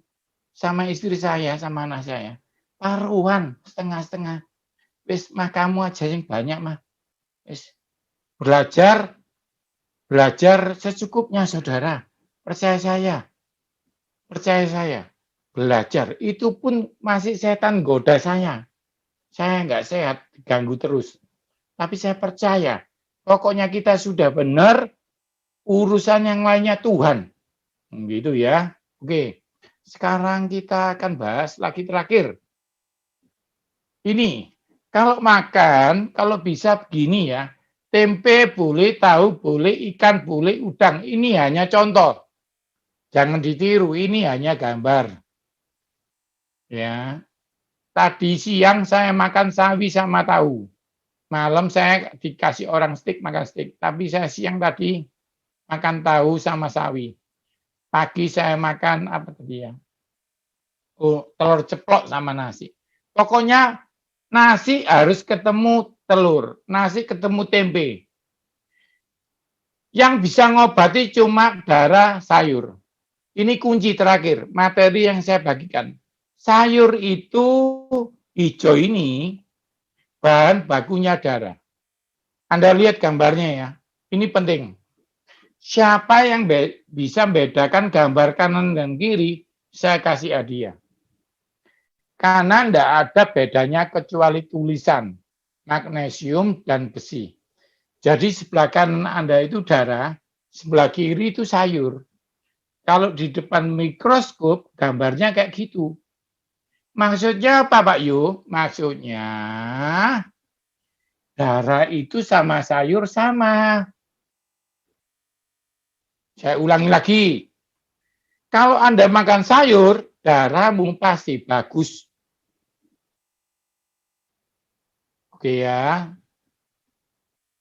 A: sama istri saya, sama anak saya. Paruhan, setengah-setengah. Wis mah kamu aja yang banyak mah. Wis belajar, belajar secukupnya saudara. Percaya saya, percaya saya. Belajar, itu pun masih setan goda saya. Saya nggak sehat, diganggu terus. Tapi saya percaya, pokoknya kita sudah benar, urusan yang lainnya Tuhan. Gitu ya. Oke, sekarang kita akan bahas lagi terakhir. Ini, kalau makan, kalau bisa begini ya, tempe boleh, tahu boleh, ikan boleh, udang. Ini hanya contoh. Jangan ditiru, ini hanya gambar. Ya, tadi siang saya makan sawi sama tahu. Malam saya dikasih orang steak, makan steak. Tapi saya siang tadi makan tahu sama sawi. Pagi saya makan apa tadi ya? Oh, telur ceplok sama nasi. Pokoknya nasi harus ketemu telur, nasi ketemu tempe. Yang bisa ngobati cuma darah sayur. Ini kunci terakhir, materi yang saya bagikan. Sayur itu hijau ini bahan bakunya darah. Anda lihat gambarnya ya, ini penting. Siapa yang bisa membedakan gambar kanan dan kiri, saya kasih hadiah. Karena tidak ada bedanya kecuali tulisan, magnesium dan besi. Jadi sebelah kanan Anda itu darah, sebelah kiri itu sayur. Kalau di depan mikroskop, gambarnya kayak gitu. Maksudnya apa Pak Yu? Maksudnya darah itu sama sayur sama. Saya ulangi lagi. Kalau Anda makan sayur, darahmu pasti bagus. Oke ya.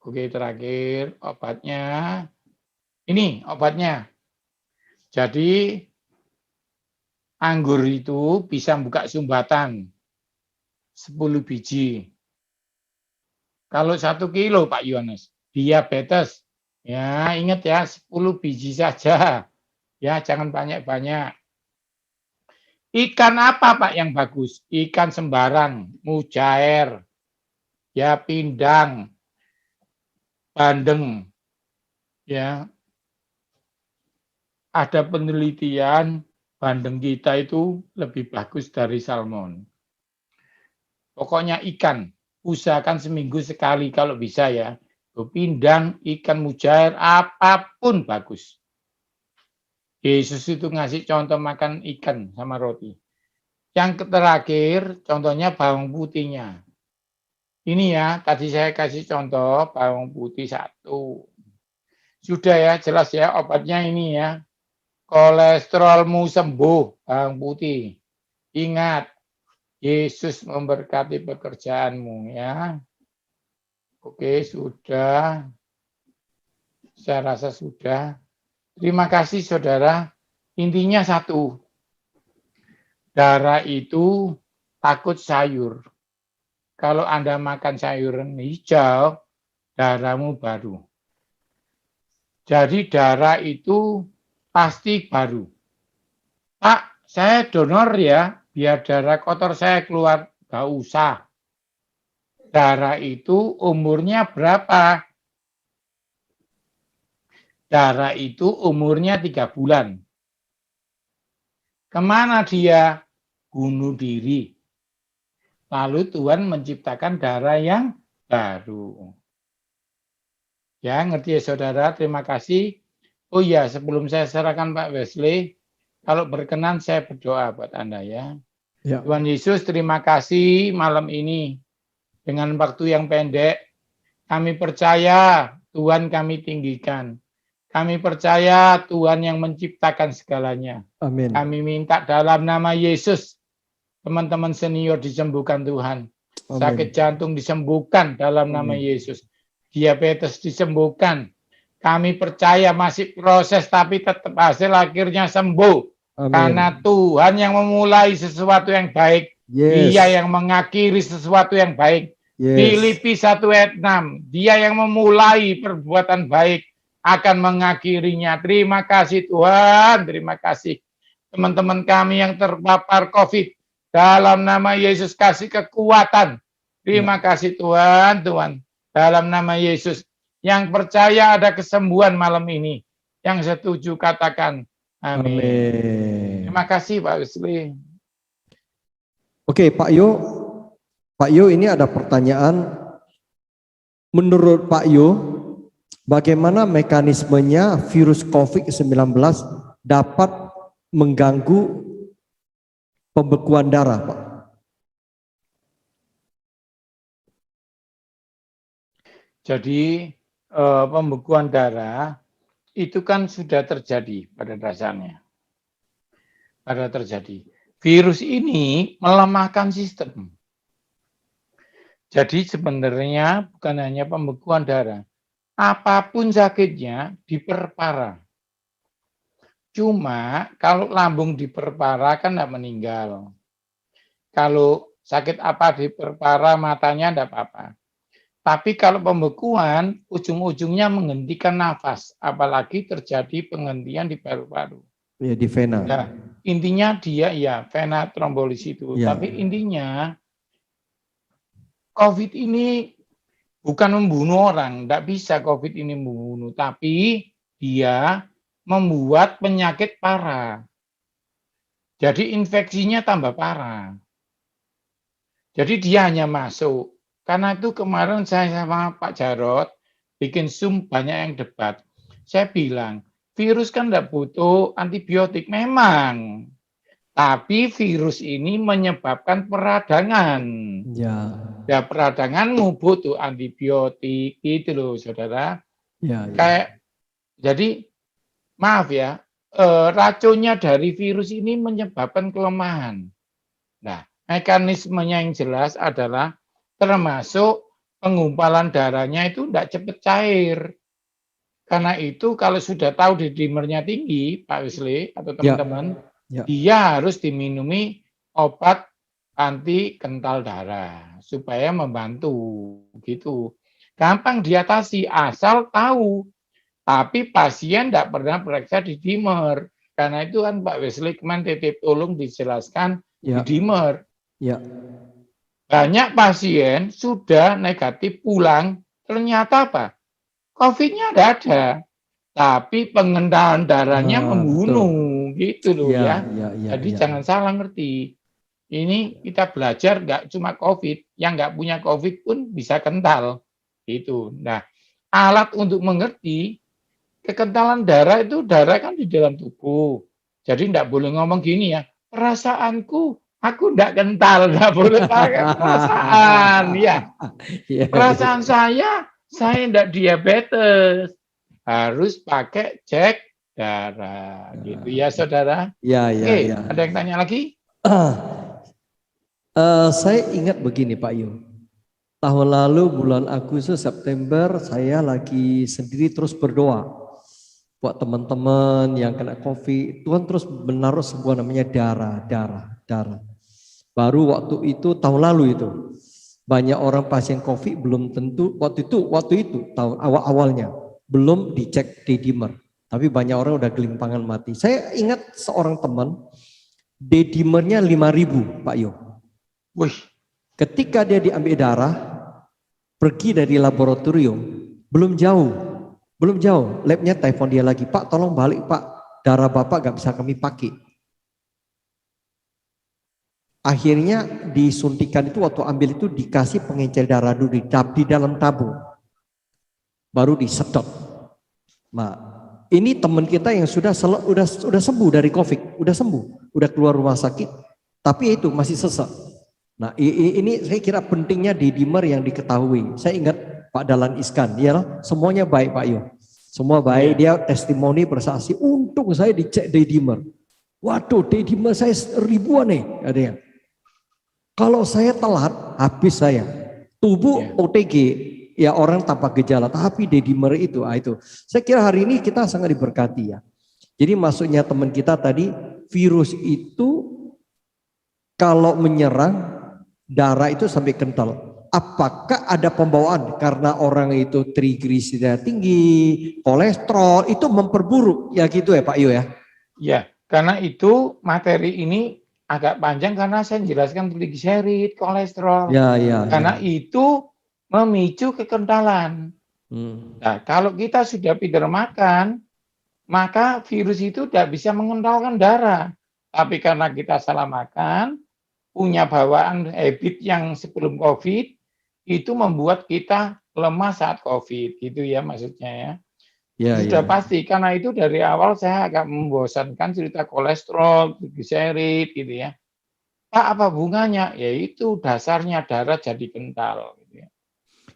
A: Oke, terakhir obatnya. Ini obatnya. Jadi anggur itu bisa buka sumbatan 10 biji. Kalau 1 kilo Pak Yohanes, diabetes. Ya, ingat ya 10 biji saja. Ya, jangan banyak-banyak. Ikan apa Pak yang bagus? Ikan sembarang, mujair, ya pindang, bandeng. Ya. Ada penelitian bandeng kita itu lebih bagus dari salmon. Pokoknya ikan, usahakan seminggu sekali kalau bisa ya. Pindang, ikan mujair, apapun bagus. Yesus itu ngasih contoh makan ikan sama roti. Yang terakhir, contohnya bawang putihnya. Ini ya, tadi saya kasih contoh bawang putih 1. Sudah ya, jelas ya obatnya ini ya. Kolesterolmu sembuh, bawang putih. Ingat, Yesus memberkati pekerjaanmu ya. Oke, sudah. Saya rasa sudah. Terima kasih saudara. Intinya satu. Darah itu takut sayur. Kalau Anda makan sayuran hijau, darahmu baru. Jadi darah itu pasti baru. Pak, saya donor ya, biar darah kotor saya keluar. Gak usah. Darah itu umurnya berapa? Darah itu umurnya 3 bulan. Kemana dia? Bunuh diri. Lalu Tuhan menciptakan darah yang baru. Ya, ngerti ya saudara? Terima kasih. Oh iya, sebelum saya serahkan Pak Wesley, kalau berkenan saya berdoa buat Anda ya.
B: Ya.
A: Tuhan Yesus, terima kasih malam ini. Dengan waktu yang pendek, kami percaya Tuhan kami tinggikan. Kami percaya Tuhan yang menciptakan segalanya.
B: Amin.
A: Kami minta dalam nama Yesus, teman-teman senior disembuhkan Tuhan. Sakit jantung disembuhkan dalam nama Yesus. Diabetes disembuhkan. Kami percaya masih proses tapi tetap hasil akhirnya sembuh.
B: Amin.
A: Karena Tuhan yang memulai sesuatu yang baik.
B: Yes.
A: Dia yang mengakhiri sesuatu yang baik.
B: Yes.
A: Filipi 1 ayat 6. Dia yang memulai perbuatan baik akan mengakhirinya. Terima kasih Tuhan. Terima kasih. Teman-teman kami yang terpapar COVID. Dalam nama Yesus kasih kekuatan. Terima kasih Tuhan, Tuhan. Dalam nama Yesus. Yang percaya ada kesembuhan malam ini. Yang setuju katakan amin.
B: Amin.
A: Terima kasih Pak Wesley.
B: Oke Pak Yo. Pak Yo, ini ada pertanyaan. Menurut Pak Yo, bagaimana mekanismenya virus COVID-19 dapat mengganggu pembekuan darah, Pak?
A: Jadi pembekuan darah itu kan sudah terjadi pada dasarnya. Virus ini melemahkan sistem. Jadi sebenarnya bukan hanya pembekuan darah. Apapun sakitnya diperparah. Cuma kalau lambung diperparah kan tidak meninggal. Kalau sakit apa diperparah matanya tidak apa-apa. Tapi kalau pembekuan ujung-ujungnya menghentikan nafas. Apalagi terjadi penghentian di paru-paru.
B: Ya, di vena.
A: Nah, intinya dia ya vena trombolis itu.
B: Ya.
A: Tapi intinya COVID ini bukan membunuh orang. Tidak bisa COVID ini membunuh. Tapi dia membuat penyakit parah. Jadi infeksinya tambah parah. Jadi dia hanya masuk. Karena itu kemarin saya sama Pak Jarod bikin Zoom banyak yang debat. Saya bilang, virus kan tidak butuh antibiotik. Memang. Tapi virus ini menyebabkan peradangan.
B: Ya.
A: Ya peradanganmu butuh antibiotik. Gitu loh saudara.
B: Ya.
A: Jadi maaf ya, racunnya dari virus ini menyebabkan kelemahan. Nah, mekanismenya yang jelas adalah termasuk penggumpalan darahnya itu tidak cepat cair. Karena itu kalau sudah tahu D-dimernya tinggi, Pak Wesley atau teman-teman, dia harus diminumi obat anti kental darah supaya membantu gitu. Gampang diatasi asal tahu. Tapi pasien tidak pernah periksa D-dimer. Karena itu kan Pak Wesley kemarin titip tolong dijelaskan D-dimer.
B: Ya.
A: Banyak pasien sudah negatif pulang, ternyata apa? COVID-nya tidak ada. Tapi pengentalan darahnya membunuh. Gitu loh ya. Jadi jangan salah ngerti. Ini kita belajar nggak cuma COVID. Yang nggak punya COVID pun bisa kental. Gitu. Nah, alat untuk mengerti kekentalan darah itu darah kan di dalam tubuh. Jadi tidak boleh ngomong gini ya, perasaanku aku tidak kental, tidak boleh pakai perasaan. Ya, perasaan saya tidak diabetes. Harus pakai cek darah. Gitu ya saudara. Oke, ada yang tanya lagi?
B: Saya ingat begini Pak Yu. Tahun lalu bulan Agustus September saya lagi sendiri terus berdoa. Buat teman-teman yang kena COVID, Tuhan terus menaruh sebuah namanya darah. Baru waktu itu tahun lalu itu banyak orang pasien COVID belum tentu waktu itu tahun awalnya belum dicek D-dimer, tapi banyak orang udah gelimpangan mati. Saya ingat seorang teman D-dimernya 5.000 Pak Yo.
A: Wih.
B: Ketika dia diambil darah, pergi dari laboratorium belum jauh, labnya telepon dia lagi, Pak tolong balik Pak, darah Bapak gak bisa kami pakai. Akhirnya disuntikan itu waktu ambil itu dikasih pengencer darah dulu di dalam tabung, baru disedot. Nah ini teman kita yang sudah sembuh dari COVID, udah keluar rumah sakit, tapi itu masih sesak. Nah ini saya kira pentingnya D-dimer yang diketahui. Saya ingat Pak Dahlan Iskan, ya semuanya baik Pak Yo, semua baik. Dia testimoni bersaksi, untung saya dicek D-dimer. Waduh, D-dimer saya ribuan nih, adanya. Kalau saya telat, habis saya. Tubuh
A: Ya.
B: OTG, ya orang tanpa gejala, tapi D-dimer itu, itu. Saya kira hari ini kita sangat diberkati ya. Jadi maksudnya teman kita tadi, virus itu kalau menyerang darah itu sampai kental. Apakah ada pembawaan karena orang itu trigliserida tinggi, kolesterol itu memperburuk ya gitu ya Pak Yu ya?
A: Ya, karena itu materi ini agak panjang karena saya menjelaskan trigliserid, kolesterol.
B: Ya.
A: Karena itu memicu kekentalan. Nah, kalau kita sudah pintar makan, maka virus itu tidak bisa mengentalkan darah. Tapi karena kita salah makan, punya bawaan habit yang sebelum COVID, itu membuat kita lemah saat COVID, gitu ya maksudnya ya. Itu sudah pasti, karena itu dari awal saya agak membosankan cerita kolesterol, trigliserid gitu ya. Pak, apa hubungannya? Yaitu dasarnya darah jadi kental. Gitu ya.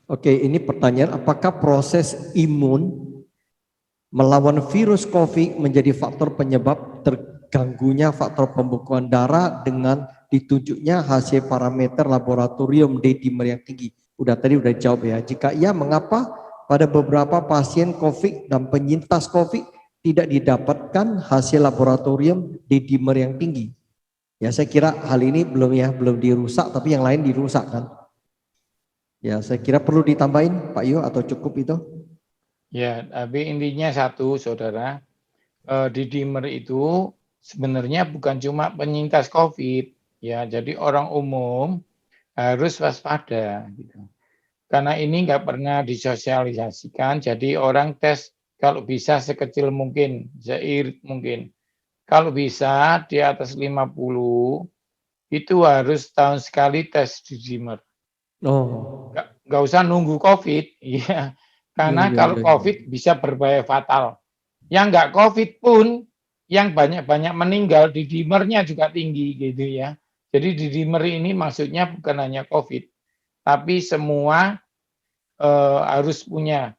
B: Oke, ini pertanyaan, apakah proses imun melawan virus COVID menjadi faktor penyebab terganggunya faktor pembekuan darah dengan ditunjuknya hasil parameter laboratorium D-dimer yang tinggi? Tadi udah jawab ya. Jika iya, mengapa pada beberapa pasien COVID dan penyintas COVID tidak didapatkan hasil laboratorium D-dimer yang tinggi? Ya saya kira hal ini belum dirusak, tapi yang lain dirusak kan. Ya saya kira perlu ditambahin Pak Yu atau cukup itu?
A: Ya, tapi intinya satu saudara, D-dimer itu sebenarnya bukan cuma penyintas COVID, ya. Jadi orang umum harus waspada gitu. Karena ini nggak pernah disosialisasikan, jadi orang tes kalau bisa sekecil mungkin, seirit mungkin. Kalau bisa di atas 50, itu harus tahun sekali tes D-dimer.
B: Oh.
A: Nggak usah nunggu COVID, ya. Karena kalau COVID bisa berbahaya fatal. Yang nggak COVID pun, yang banyak-banyak meninggal, D-dimernya juga tinggi gitu ya. Jadi D-dimer ini maksudnya bukan hanya COVID, tapi semua harus punya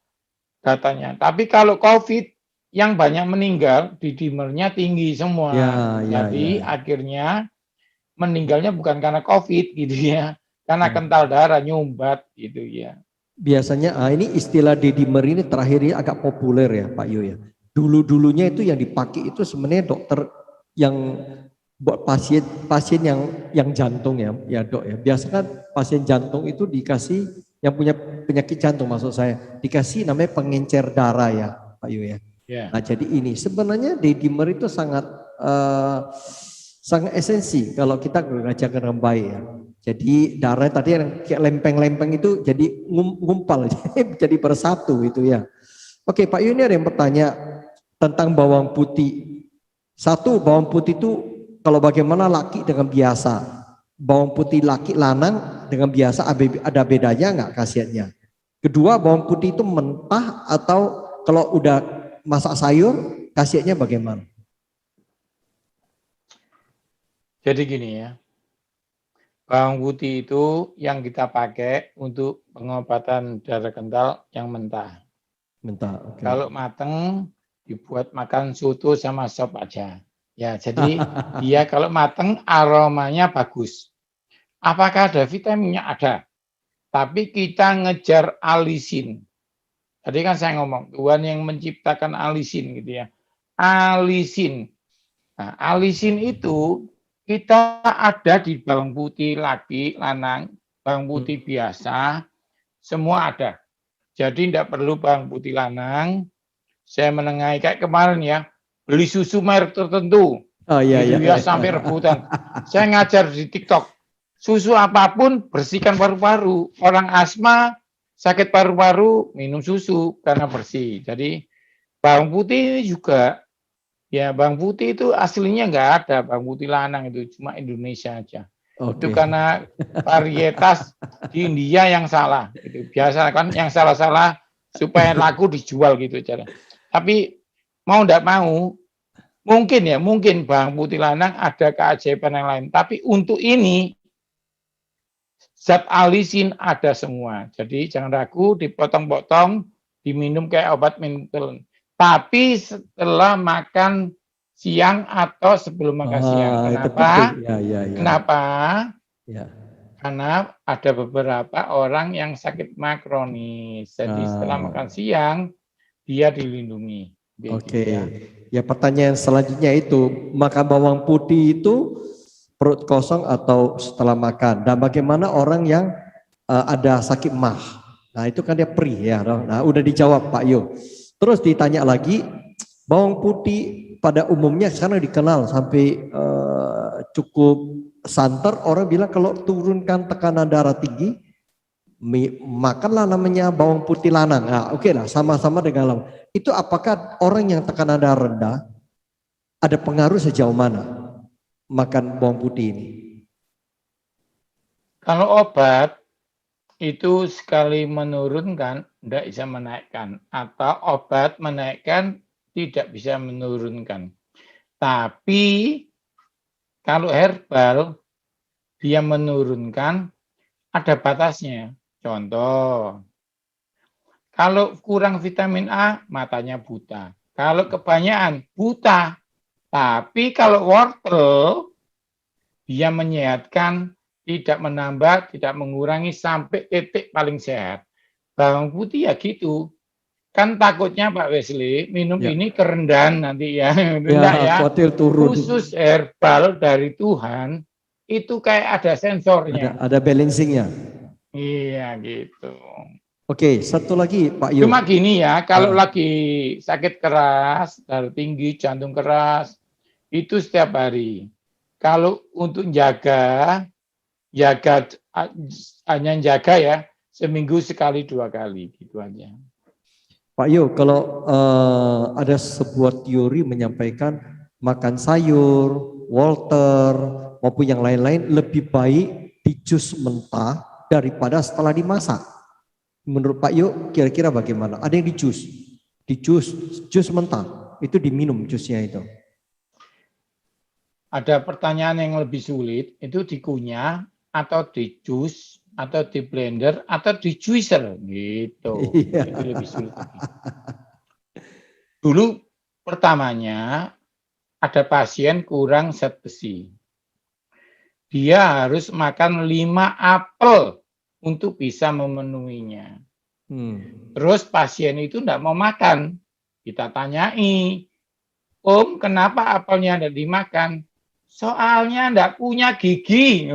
A: datanya. Tapi kalau COVID yang banyak meninggal, D-dimernya tinggi semua. Jadi akhirnya meninggalnya bukan karena COVID gitu ya, karena kental darah, nyumbat gitu ya.
B: Biasanya ini istilah D-dimer ini terakhir ini agak populer ya Pak Yu ya. Dulu-dulunya itu yang dipakai itu sebenarnya dokter yang buat pasien yang jantung ya dok ya. Biasanya pasien jantung itu dikasih yang punya penyakit jantung maksud saya dikasih namanya pengencer darah ya Pak Yu ya. Nah jadi ini sebenarnya D-dimer itu sangat esensi kalau kita mengajarkan dengan baik ya. Jadi darah tadi yang kayak lempeng-lempeng itu jadi ngumpal, jadi bersatu itu ya. Oke Pak Yu, ini ada yang bertanya tentang bawang putih. Satu, bawang putih itu kalau bagaimana laki dengan biasa. Bawang putih laki lanang dengan biasa ada bedanya nggak khasiatnya? Kedua, bawang putih itu mentah atau kalau udah masak sayur khasiatnya bagaimana?
A: Jadi gini ya. Bawang putih itu yang kita pakai untuk pengobatan darah kental yang mentah.
B: Mentah, oke.
A: Kalau mateng dibuat makan soto sama sop aja. Ya, jadi dia kalau mateng aromanya bagus. Apakah ada vitaminnya? Ada. Tapi kita ngejar alisin. Tadi kan saya ngomong, Tuhan yang menciptakan alisin gitu ya. Alisin. Nah, alisin itu kita ada di bawang putih laki, lanang, bawang putih biasa, semua ada. Jadi tidak perlu bawang putih lanang. Saya menengahi kayak kemarin ya, beli susu merek tertentu.
B: Oh iya,
A: gitu ya, sampai rebutan. Saya ngajar di TikTok, susu apapun bersihkan paru-paru. Orang asma, sakit paru-paru, minum susu karena bersih. Jadi bawang putih ini juga. Ya, bawang putih itu aslinya nggak ada, bawang putih lanang itu cuma Indonesia aja. Itu karena varietas di India yang salah. Itu biasa kan yang salah-salah supaya laku dijual gitu cara. Tapi mau nggak mau, mungkin bawang putih lanang ada keajaiban yang lain. Tapi untuk ini zat alisin ada semua. Jadi jangan ragu, dipotong-potong, diminum kayak obat minum telan. Tapi setelah makan siang atau sebelum makan siang. Kenapa?
B: Ya.
A: Kenapa?
B: Ya.
A: Karena ada beberapa orang yang sakit MA kronis. Jadi setelah makan siang, dia dilindungi.
B: Oke.
A: Gitu ya.
B: Ya, pertanyaan selanjutnya itu, makan bawang putih itu perut kosong atau setelah makan? Dan bagaimana orang yang ada sakit MAH? Nah, itu kan dia perih ya. Nah, udah dijawab Pak Yo. Terus ditanya lagi, bawang putih pada umumnya sekarang dikenal sampai cukup santer, orang bilang kalau turunkan tekanan darah tinggi, makanlah namanya bawang putih lanang. Nah, oke lah, sama-sama dengan lam. Itu apakah orang yang tekanan darah rendah ada pengaruh sejauh mana makan bawang putih ini?
A: Kalau obat itu sekali menurunkan tidak bisa menaikkan, atau obat menaikkan tidak bisa menurunkan. Tapi kalau herbal dia menurunkan, ada batasnya. Contoh, kalau kurang vitamin A, matanya buta. Kalau kebanyakan, buta. Tapi kalau wortel, dia menyehatkan, tidak menambah, tidak mengurangi sampai titik paling sehat. Bawang putih ya gitu. Kan takutnya Pak Wesley, minum
B: Ya.
A: ini kerendahan nanti ya.
B: Ya,
A: Enggak ya.
B: khawatir turun.
A: Khusus herbal dari Tuhan, itu kayak ada sensornya.
B: Ada balancingnya.
A: Iya gitu.
B: Oke, satu lagi Pak Yo.
A: Cuma gini ya, kalau lagi sakit keras, darah tinggi, jantung keras, itu setiap hari. Kalau untuk jaga hanya jaga ya, seminggu sekali 2 kali, gitu aja.
B: Pak Yo, kalau ada sebuah teori menyampaikan makan sayur, Walter, maupun yang lain-lain lebih baik di jus mentah daripada setelah dimasak. Menurut Pak Yo, kira-kira bagaimana? Ada yang di jus mentah, itu diminum jusnya itu.
A: Ada pertanyaan yang lebih sulit, itu dikunyah atau di jus atau di blender atau di juicer gitu.
B: Iya.
A: Itu lebih sulit. Dulu pertamanya ada pasien kurang zat besi. Dia harus makan 5 apel untuk bisa memenuhinya. Terus pasien itu tidak mau makan. Kita tanyai, Om, kenapa apelnya tidak dimakan? Soalnya tidak punya gigi.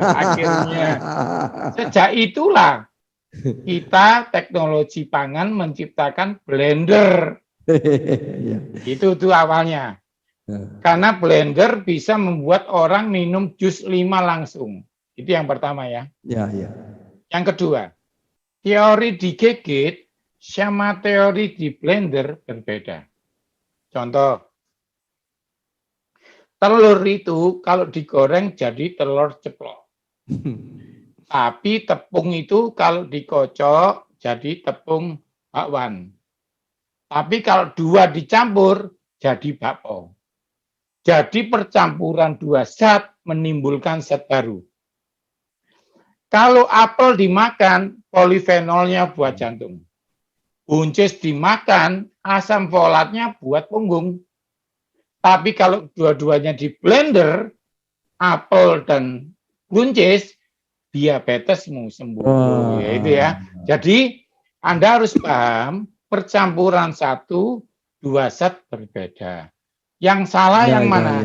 A: Akhirnya, sejak itulah kita teknologi pangan menciptakan blender. Itu tuh awalnya. Karena blender bisa membuat orang minum jus 5 langsung. Itu yang pertama ya. Yang kedua, teori digigit sama teori di blender berbeda. Contoh, telur itu kalau digoreng jadi telur ceplok. Tapi tepung itu kalau dikocok jadi tepung bakwan. Tapi kalau 2 dicampur jadi bakpo. Jadi percampuran 2 zat menimbulkan zat baru. Kalau apel dimakan, polifenolnya buat jantung. Buncis dimakan, asam folatnya buat punggung. Tapi kalau dua-duanya di blender, apel dan buncis, diabetesmu sembuh. Ya, itu ya. Jadi Anda harus paham, percampuran 1, 2 zat berbeda. Yang salah yang mana?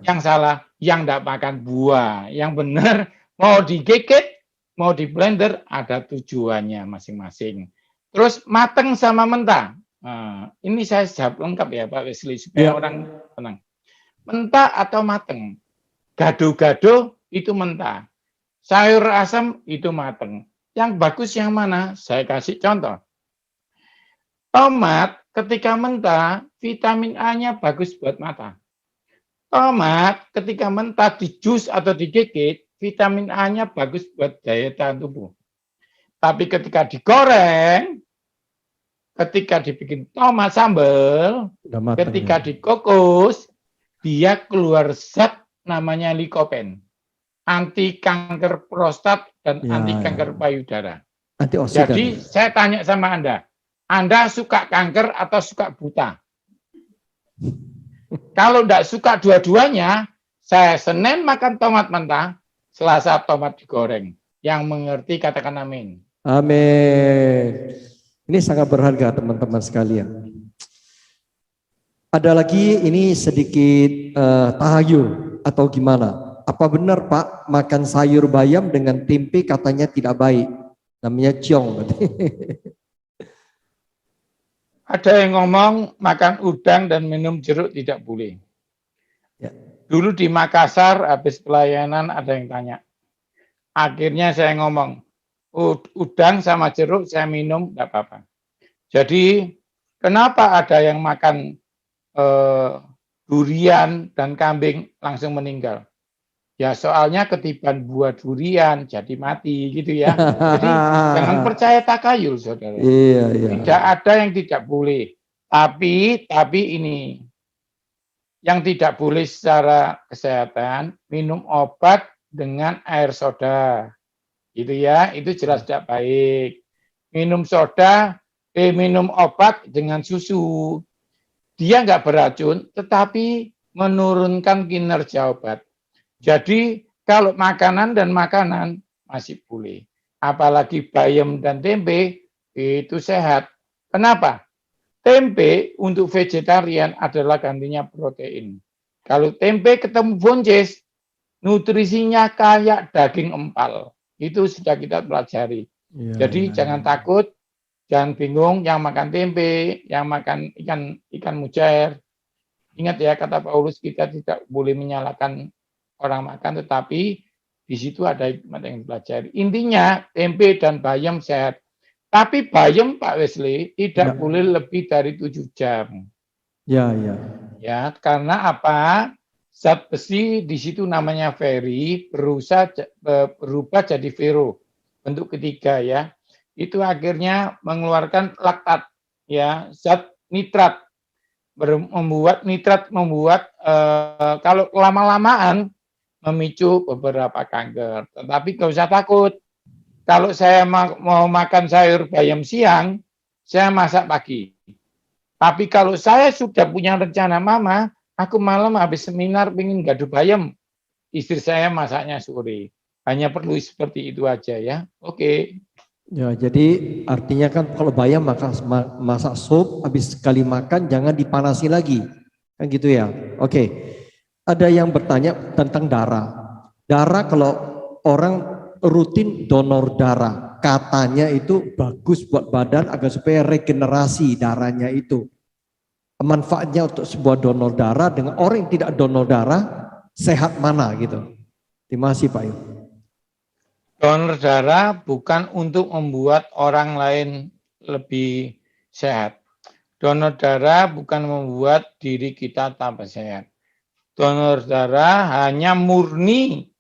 A: Yang salah yang tidak makan buah. Yang benar mau digigit, mau di blender, ada tujuannya masing-masing. Terus mateng sama mentah. Nah, ini saya jawab lengkap ya Pak Wesley supaya orang tenang. Mentah atau mateng? Gado-gado itu mentah. Sayur asam itu mateng. Yang bagus yang mana? Saya kasih contoh. Tomat ketika mentah, vitamin A-nya bagus buat mata. Tomat ketika mentah di jus atau digigit, vitamin A-nya bagus buat daya tahan tubuh. Tapi ketika digoreng, ketika dibikin tomat sambal, ketika dikukus, dia keluar zat namanya likopen. Anti kanker prostat dan anti kanker payudara. Jadi saya tanya sama Anda suka kanker atau suka buta? Kalau tidak suka dua-duanya, saya Senin makan tomat mentah, Selasa tomat digoreng. Yang mengerti katakan amin.
B: Amin. Ini sangat berharga teman-teman sekalian. Ada lagi ini sedikit tahayul atau gimana? Apa benar Pak makan sayur bayam dengan tempe katanya tidak baik? Namanya ciong.
A: Ada yang ngomong makan udang dan minum jeruk tidak boleh.
B: Ya.
A: Dulu di Makassar habis pelayanan ada yang tanya. Akhirnya saya ngomong, udang sama jeruk saya minum tidak apa-apa. Jadi kenapa ada yang makan durian dan kambing langsung meninggal? Ya soalnya ketiban buah durian jadi mati gitu ya. Jadi jangan percaya takayul saudara.
B: Iya, iya.
A: Tidak ada yang tidak boleh. Tapi ini yang tidak boleh secara kesehatan minum obat dengan air soda. Gitu ya, itu jelas tidak baik. Minum soda, minum obat dengan susu. Dia nggak beracun, tetapi menurunkan kinerja obat. Jadi kalau makanan dan makanan masih boleh. Apalagi bayam dan tempe itu sehat. Kenapa? Tempe untuk vegetarian adalah gantinya protein. Kalau tempe ketemu boncis, nutrisinya kayak daging empal. Itu sudah kita pelajari.
B: Ya,
A: Jadi
B: ya,
A: jangan
B: ya.
A: takut, jangan bingung yang makan tempe, yang makan ikan mujair. Ingat ya kata Paulus, kita tidak boleh menyalahkan orang makan, tetapi di situ ada hikmat yang dipelajari. Intinya tempe dan bayam sehat. Tapi bayam Pak Wesley tidak
B: Ya.
A: boleh lebih dari 7 jam.
B: Ya, ya.
A: Ya, karena apa? Zat besi di situ namanya feri berubah jadi fero, bentuk ketiga ya. Itu akhirnya mengeluarkan laktat ya, zat nitrat membuat kalau lama-lamaan memicu beberapa kanker. Tetapi nggak usah takut. Kalau saya mau makan sayur bayam siang, saya masak pagi. Tapi kalau saya sudah punya rencana mama, aku malam habis seminar pengen gado bayam. Istri saya masaknya sore. Hanya perlu seperti itu aja ya. Oke.
B: Ya, jadi artinya kan kalau bayam masak sup, habis sekali makan jangan dipanasi lagi. Kan gitu ya. Oke. Ada yang bertanya tentang darah. Darah kalau orang rutin donor darah, katanya itu bagus buat badan agar supaya regenerasi darahnya itu. Manfaatnya untuk sebuah donor darah dengan orang yang tidak donor darah, sehat mana gitu. Terima kasih Pak Yu.
A: Donor darah bukan untuk membuat orang lain lebih sehat. Donor darah bukan membuat diri kita tambah sehat. Donor darah hanya murni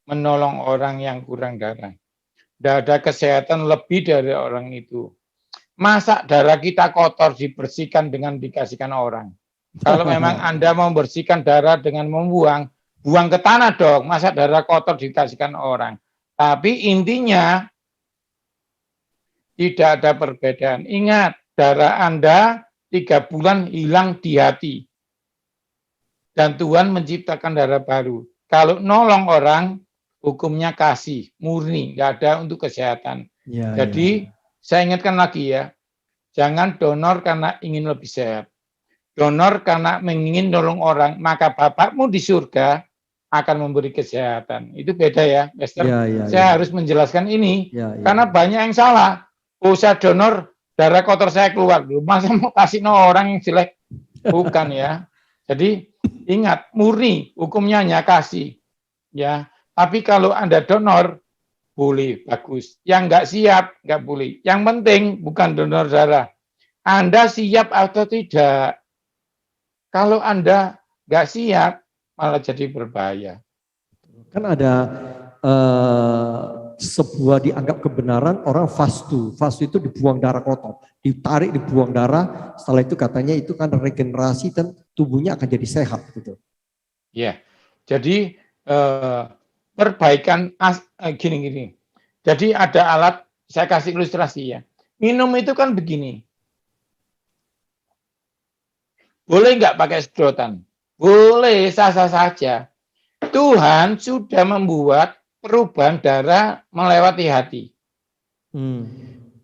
A: menolong orang yang kurang darah. Tidak ada kesehatan lebih dari orang itu. Masa darah kita kotor dibersihkan dengan dikasihkan orang. Kalau memang Anda membersihkan darah dengan buang ke tanah dong. Masa darah kotor dikasihkan orang. Tapi intinya tidak ada perbedaan. Ingat, darah Anda 3 bulan hilang di hati. Dan Tuhan menciptakan darah baru. Kalau nolong orang, hukumnya kasih, murni, nggak ada untuk kesehatan.
B: Ya,
A: Jadi, saya ingatkan lagi ya, jangan donor karena ingin lebih sehat. Donor karena ingin nolong orang, maka Bapakmu di surga akan memberi kesehatan. Itu beda ya, Master. Saya harus menjelaskan ini, karena banyak yang salah. Oh, saya donor, darah kotor saya keluar. Masa mau kasih orang yang jelek? Bukan ya. Jadi ingat, murni, hukumnya hanya kasih. Ya, tapi kalau Anda donor, boleh, bagus. Yang nggak siap, nggak boleh. Yang penting bukan donor darah. Anda siap atau tidak. Kalau Anda nggak siap, malah jadi berbahaya.
B: Kan ada sebuah dianggap kebenaran orang fastu itu dibuang darah kotor, ditarik dibuang darah, setelah itu katanya itu kan regenerasi dan tubuhnya akan jadi sehat gitu.
A: Ya, jadi perbaikan gini. Jadi ada alat, saya kasih ilustrasi ya. Minum itu kan begini. Boleh nggak pakai sedotan? Boleh, sah-sah saja. Tuhan sudah membuat perubahan darah melewati hati.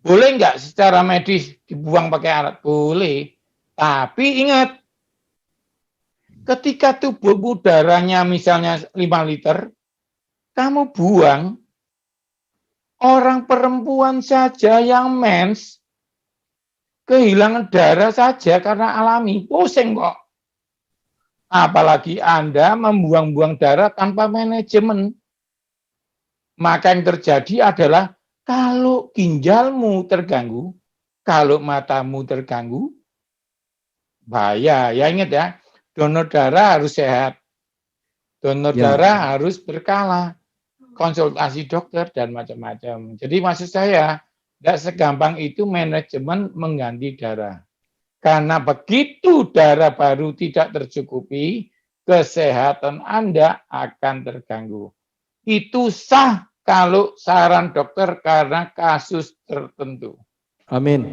A: Boleh nggak secara medis dibuang pakai alat? Boleh. Tapi ingat, ketika tubuhmu darahnya misalnya 5 liter, kamu buang, orang perempuan saja yang mens, kehilangan darah saja karena alami, pusing kok. Apalagi Anda membuang-buang darah tanpa manajemen. Maka yang terjadi adalah kalau ginjalmu terganggu, kalau matamu terganggu, bahaya. Ya ingat ya, donor darah harus sehat. Donor darah harus berkala. Konsultasi dokter dan macam-macam. Jadi maksud saya, tidak segampang itu manajemen mengganti darah. Karena begitu darah baru tidak tercukupi, kesehatan Anda akan terganggu. Itu sah kalau saran dokter karena kasus tertentu.
B: Amin.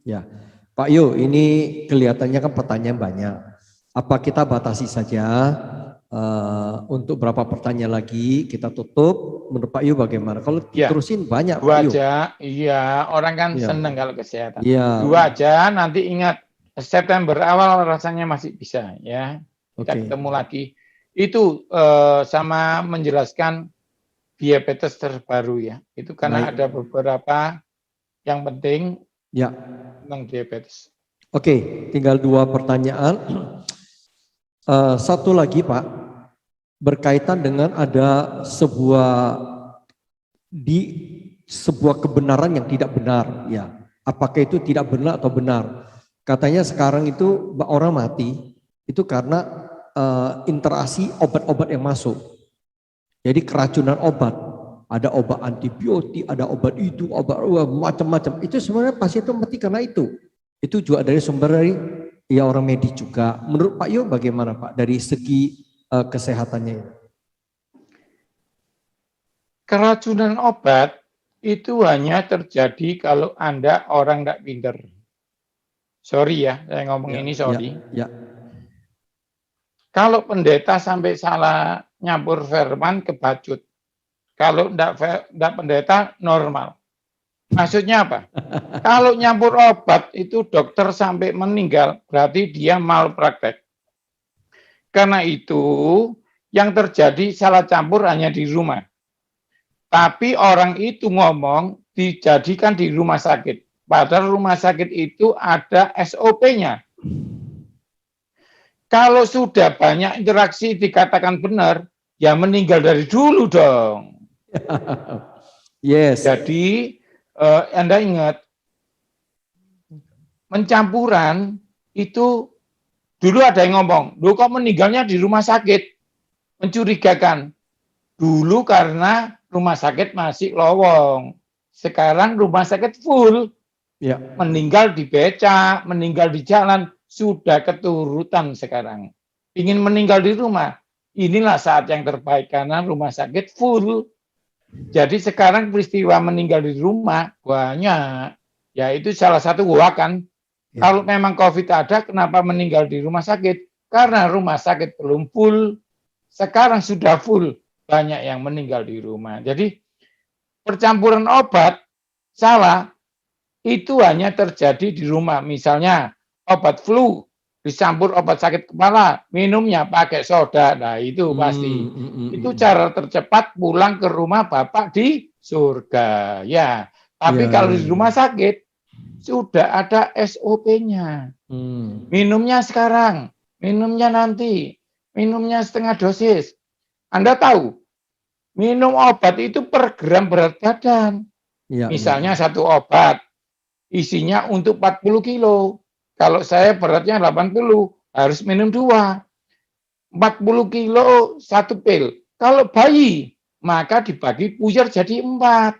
B: Ya, Pak Yu, ini kelihatannya kan pertanyaan banyak. Apa kita batasi saja untuk berapa pertanyaan lagi kita tutup? Menurut Pak Yu bagaimana? Kalau diterusin banyak Pak Yu.
A: Aja, iya, orang kan seneng kalau kesehatan.
B: Iya.
A: 2 aja, nanti ingat September awal rasanya masih bisa ya. Kita ketemu lagi. Itu sama menjelaskan diabetes terbaru ya. Itu karena ada beberapa yang penting tentang diabetes.
B: Oke, tinggal 2 pertanyaan. Satu lagi Pak, berkaitan dengan ada sebuah kebenaran yang tidak benar, ya. Apakah itu tidak benar atau benar? Katanya sekarang itu orang mati itu karena interaksi obat-obat yang masuk. Jadi keracunan obat, ada obat antibiotik, ada obat itu, obat macam-macam. Itu sebenarnya pasien itu mati karena itu. Itu juga dari sumber dari orang medis juga. Menurut Pak Yu bagaimana Pak dari segi kesehatannya?
A: Keracunan obat itu hanya terjadi kalau Anda orang tidak pinter. Sorry ya, saya ngomong ini sorry. Kalau pendeta sampai salah nyampur firman kebacut. Kalau tidak pendeta normal. Maksudnya apa? Kalau nyampur obat itu dokter sampai meninggal, berarti dia malpraktek. Karena itu yang terjadi salah campur hanya di rumah. Tapi orang itu ngomong dijadikan di rumah sakit. Padahal rumah sakit itu ada SOP-nya. Kalau sudah banyak interaksi dikatakan benar, ya meninggal dari dulu dong. Jadi Anda ingat, pencampuran itu dulu ada yang ngomong, "Loh kok meninggalnya di rumah sakit?" Mencurigakan. Dulu karena rumah sakit masih lowong. Sekarang rumah sakit full. Meninggal di becak, meninggal di jalan, sudah keturutan sekarang. Ingin meninggal di rumah, inilah saat yang terbaik karena rumah sakit full. Jadi sekarang peristiwa meninggal di rumah banyak. Ya itu salah satu kan. Kalau memang COVID ada, kenapa meninggal di rumah sakit? Karena rumah sakit belum full. Sekarang sudah full. Banyak yang meninggal di rumah. Jadi percampuran obat salah. Itu hanya terjadi di rumah. Misalnya obat flu dicampur obat sakit kepala, minumnya pakai soda. Nah itu pasti. Itu cara tercepat pulang ke rumah Bapak di surga. Ya. Tapi kalau di rumah sakit sudah ada SOP-nya. Minumnya sekarang, minumnya nanti, minumnya setengah dosis. Anda tahu, minum obat itu per gram berat badan. Misalnya satu obat isinya untuk 40 kilo. Kalau saya beratnya 80, harus minum 2. 40 kilo satu pil. Kalau bayi, maka dibagi puyer jadi 4.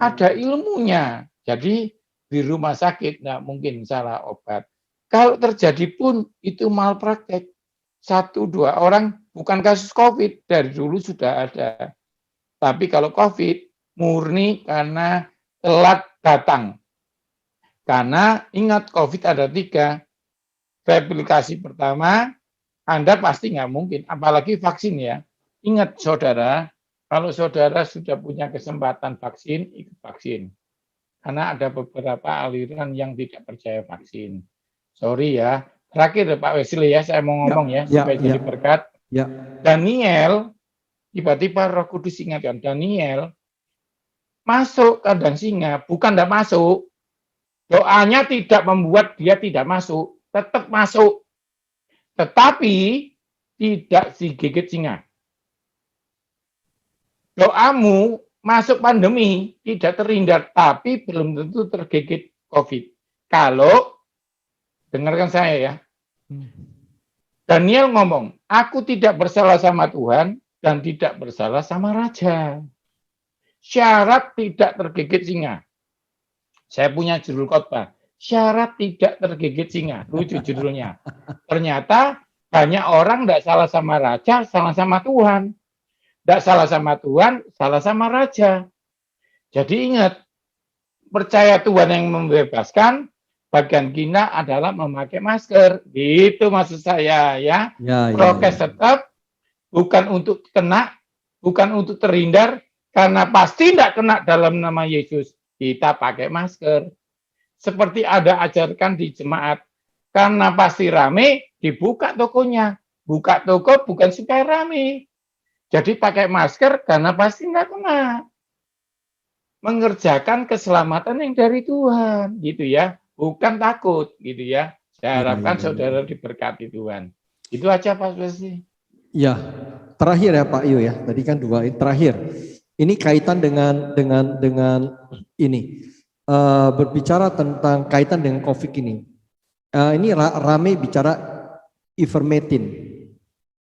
A: Ada ilmunya. Jadi di rumah sakit nggak mungkin salah obat. Kalau terjadi pun itu malpraktek. 1-2 orang, bukan kasus COVID, dari dulu sudah ada. Tapi kalau COVID, murni karena telat datang. Karena ingat COVID ada 3. Replikasi pertama, Anda pasti nggak mungkin. Apalagi vaksin ya. Ingat saudara, kalau saudara sudah punya kesempatan vaksin, ikut vaksin. Karena ada beberapa aliran yang tidak percaya vaksin. Sorry ya. Terakhir Pak Wesley ya, saya mau
B: Ya,
A: ngomong ya,
B: ya,
A: supaya
B: ya,
A: jadi berkat.
B: ya,
A: Daniel, tiba-tiba Roh Kudus ingatkan, Daniel masuk kandang singa, bukan tidak masuk. Doanya tidak membuat dia tidak masuk, tetap masuk. Tetapi tidak digigit singa. Doamu masuk pandemi tidak terhindar, tapi belum tentu tergigit COVID. Kalau, dengarkan saya ya, Daniel ngomong, aku tidak bersalah sama Tuhan dan tidak bersalah sama raja. Syarat tidak tergigit singa. Saya punya judul khotbah, syarat tidak tergigit singa. Lucu judulnya. Ternyata banyak orang tidak salah sama raja, salah sama Tuhan. Tidak salah sama Tuhan, salah sama raja. Jadi ingat, percaya Tuhan yang membebaskan, bagian kita adalah memakai masker. Gitu maksud saya ya.
B: ya,
A: Prokes tetap, bukan untuk kena, bukan untuk terhindar, karena pasti tidak kena dalam nama Yesus. Kita pakai masker. Seperti ada ajarkan di jemaat, karena pasti rame, dibuka tokonya. Buka toko bukan supaya rame. Jadi pakai masker karena pasti nggak kena. Mengerjakan keselamatan yang dari Tuhan, gitu ya. Bukan takut, gitu ya. Saya harapkan saudara diberkati Tuhan. Itu aja Pak Wesley.
B: Ya, terakhir ya Pak Yu ya. Tadi kan dua, terakhir. Ini kaitan dengan ini. Berbicara tentang kaitan dengan COVID ini. Ini rame bicara ivermectin.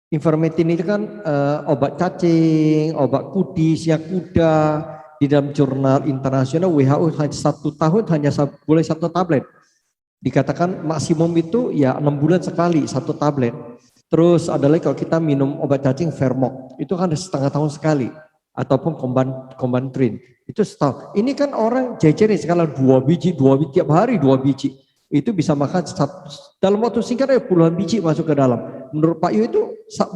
B: Ivermectin itu kan obat cacing, obat kudis, yang kuda. Di dalam jurnal internasional WHO hanya 1 tahun hanya boleh 1 tablet. Dikatakan maksimum itu ya 6 bulan sekali 1 tablet. Terus ada lagi kalau kita minum obat cacing Vermox, itu kan 1,5 tahun sekali. Ataupun Combantrin, itu setahun. Ini kan orang jejerin sekarang 2 biji, tiap hari 2 biji. Itu bisa makan dalam waktu singkat ya puluhan biji masuk ke dalam. Menurut Pak Yu itu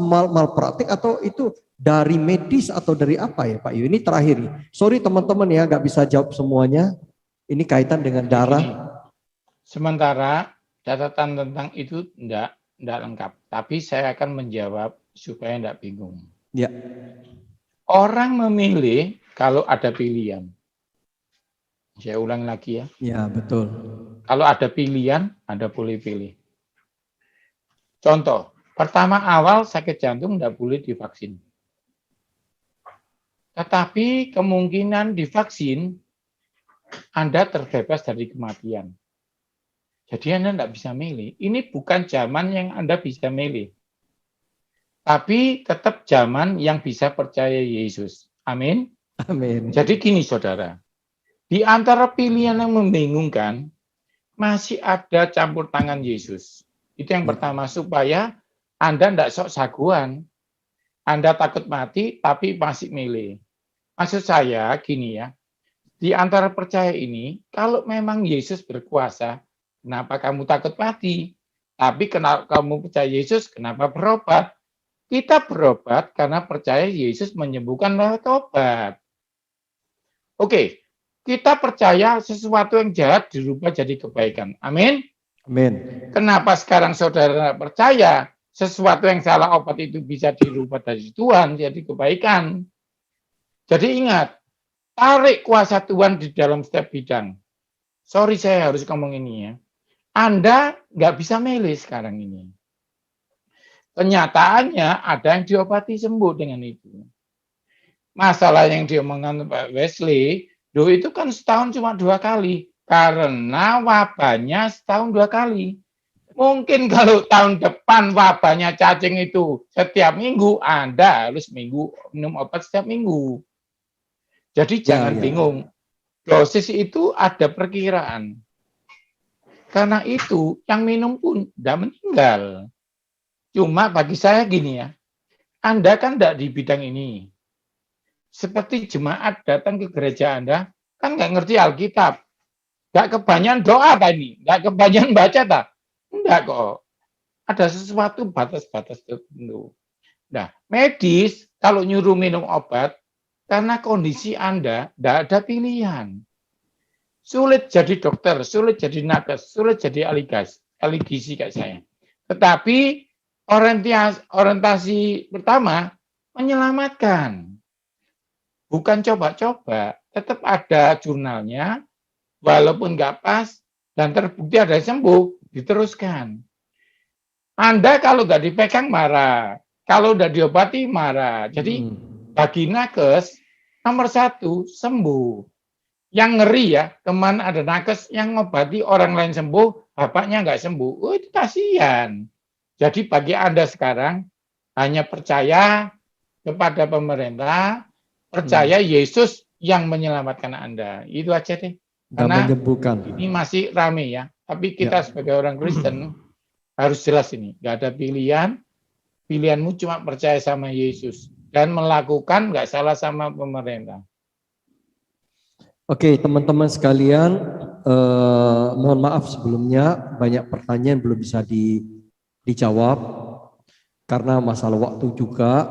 B: malpraktik atau itu dari medis atau dari apa ya Pak Yu? Ini terakhir nih. Sorry teman-teman ya nggak bisa jawab semuanya. Ini kaitan dengan darah.
A: Sementara catatan tentang itu enggak lengkap. Tapi saya akan menjawab supaya enggak bingung.
B: Ya.
A: Orang memilih kalau ada pilihan. Saya ulang lagi ya.
B: Ya, betul.
A: Kalau ada pilihan, Anda boleh pilih. Contoh, pertama awal sakit jantung enggak boleh divaksin. Tetapi kemungkinan divaksin, Anda terbebas dari kematian. Jadi Anda enggak bisa milih. Ini bukan zaman yang Anda bisa milih. Tapi tetap zaman yang bisa percaya Yesus. Amin.
B: Amin.
A: Jadi gini saudara, di antara pilihan yang membingungkan, masih ada campur tangan Yesus. Itu yang pertama, supaya Anda tidak sok saguan. Anda takut mati, tapi masih milih. Maksud saya gini ya, di antara percaya ini, kalau memang Yesus berkuasa, kenapa kamu takut mati? Tapi kenapa kamu percaya Yesus, kenapa berobat? Kita berobat karena percaya Yesus menyembuhkan lewat obat. Oke, kita percaya sesuatu yang jahat dirubah jadi kebaikan. Amin.
B: Amin.
A: Kenapa sekarang saudara percaya sesuatu yang salah obat itu bisa dirubah dari Tuhan jadi kebaikan? Jadi ingat, tarik kuasa Tuhan di dalam setiap bidang. Sorry saya harus ngomong ini ya. Anda nggak bisa milih sekarang ini. Kenyataannya ada yang diobati sembuh dengan itu. Masalah yang diomongkan Pak Wesley, itu kan setahun cuma 2 kali. Karena wabahnya setahun 2 kali. Mungkin kalau tahun depan wabahnya cacing itu setiap minggu, Anda harus minum obat setiap minggu. Jadi jangan bingung. Dosis itu ada perkiraan. Karena itu yang minum pun tidak meninggal. Cuma bagi saya gini ya, Anda kan tidak di bidang ini. Seperti jemaat datang ke gereja Anda, kan nggak ngerti Alkitab. Nggak kebanyakan doa Pak ini, nggak kebanyakan baca tak? Enggak kok. Ada sesuatu batas-batas tertentu. Nah, medis kalau nyuruh minum obat, karena kondisi Anda tidak ada pilihan. Sulit jadi dokter, sulit jadi nakes, sulit jadi ahli gizi kayak saya. Tetapi orientasi pertama menyelamatkan. Bukan coba-coba, tetap ada jurnalnya, walaupun nggak pas, dan terbukti ada yang sembuh, diteruskan. Anda kalau nggak dipegang marah, kalau nggak diobati marah. Jadi bagi nakes, nomor satu, sembuh. Yang ngeri ya, kemana ada nakes yang ngobati orang lain sembuh, bapaknya nggak sembuh. Oh, itu kasihan. Jadi bagi Anda sekarang, hanya percaya kepada pemerintah, percaya Yesus yang menyelamatkan Anda. Itu aja deh. Karena ini masih rame ya. Tapi kita sebagai orang Kristen harus jelas ini. Nggak ada pilihan. Pilihanmu cuma percaya sama Yesus. Dan melakukan nggak salah sama pemerintah.
B: Oke, teman-teman sekalian, mohon maaf sebelumnya banyak pertanyaan belum bisa dijawab karena masalah waktu juga.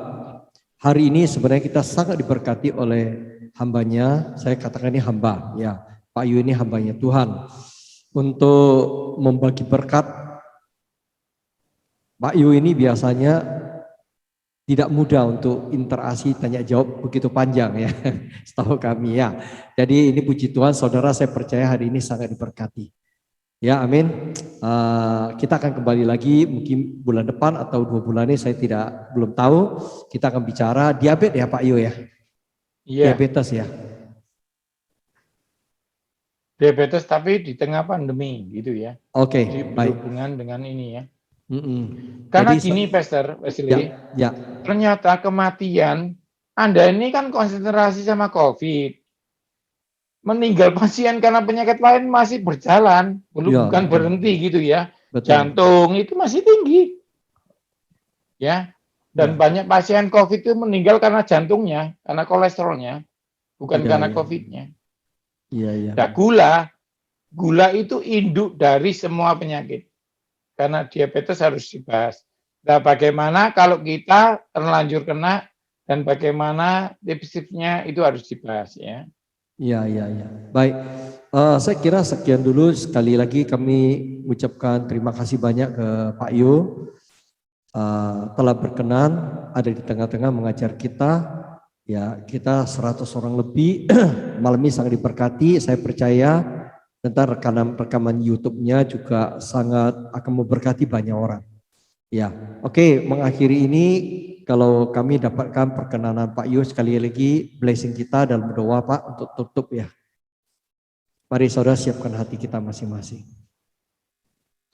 B: Hari ini sebenarnya kita sangat diberkati oleh hambanya, saya katakan ini hamba, ya Pak Yu ini hambanya Tuhan, untuk membagi berkat. Pak Yu ini biasanya tidak mudah untuk interaksi tanya jawab begitu panjang ya, setahu kami ya. Jadi ini puji Tuhan, saudara, saya percaya hari ini sangat diberkati. Ya, amin. Kita akan kembali lagi mungkin bulan depan atau 2 bulan ini, saya belum tahu. Kita akan bicara diabetes ya Pak Yu ya. Iya. Diabetes ya.
A: Diabetes tapi di tengah pandemi gitu ya.
B: Oke, baik.
A: Berhubungan dengan ini ya.
B: Jadi,
A: Karena gini Pastor Wesley, ternyata kematian Anda ini kan konsentrasi sama COVID. Meninggal pasien karena penyakit lain masih berjalan, bukan berhenti gitu ya. Betul. Jantung itu masih tinggi. Ya. Dan banyak pasien COVID itu meninggal karena jantungnya, karena kolesterolnya, bukan karena COVID-nya.
B: Iya.
A: Nah, gula itu induk dari semua penyakit. Karena diabetes harus dibahas. Nah, bagaimana kalau kita terlanjur kena dan bagaimana tipsnya itu harus dibahas ya.
B: Iya. Baik, saya kira sekian dulu. Sekali lagi kami ucapkan terima kasih banyak ke Pak Yu telah berkenan ada di tengah-tengah mengajar kita. Ya, kita 100 orang lebih malam ini sangat diberkati. Saya percaya tentang rekaman YouTube-nya juga sangat akan memberkati banyak orang. Ya, oke, mengakhiri ini kalau kami dapatkan perkenanan Pak Yu, sekali lagi blessing kita dalam doa Pak untuk tutup ya. Mari saudara siapkan hati kita masing-masing.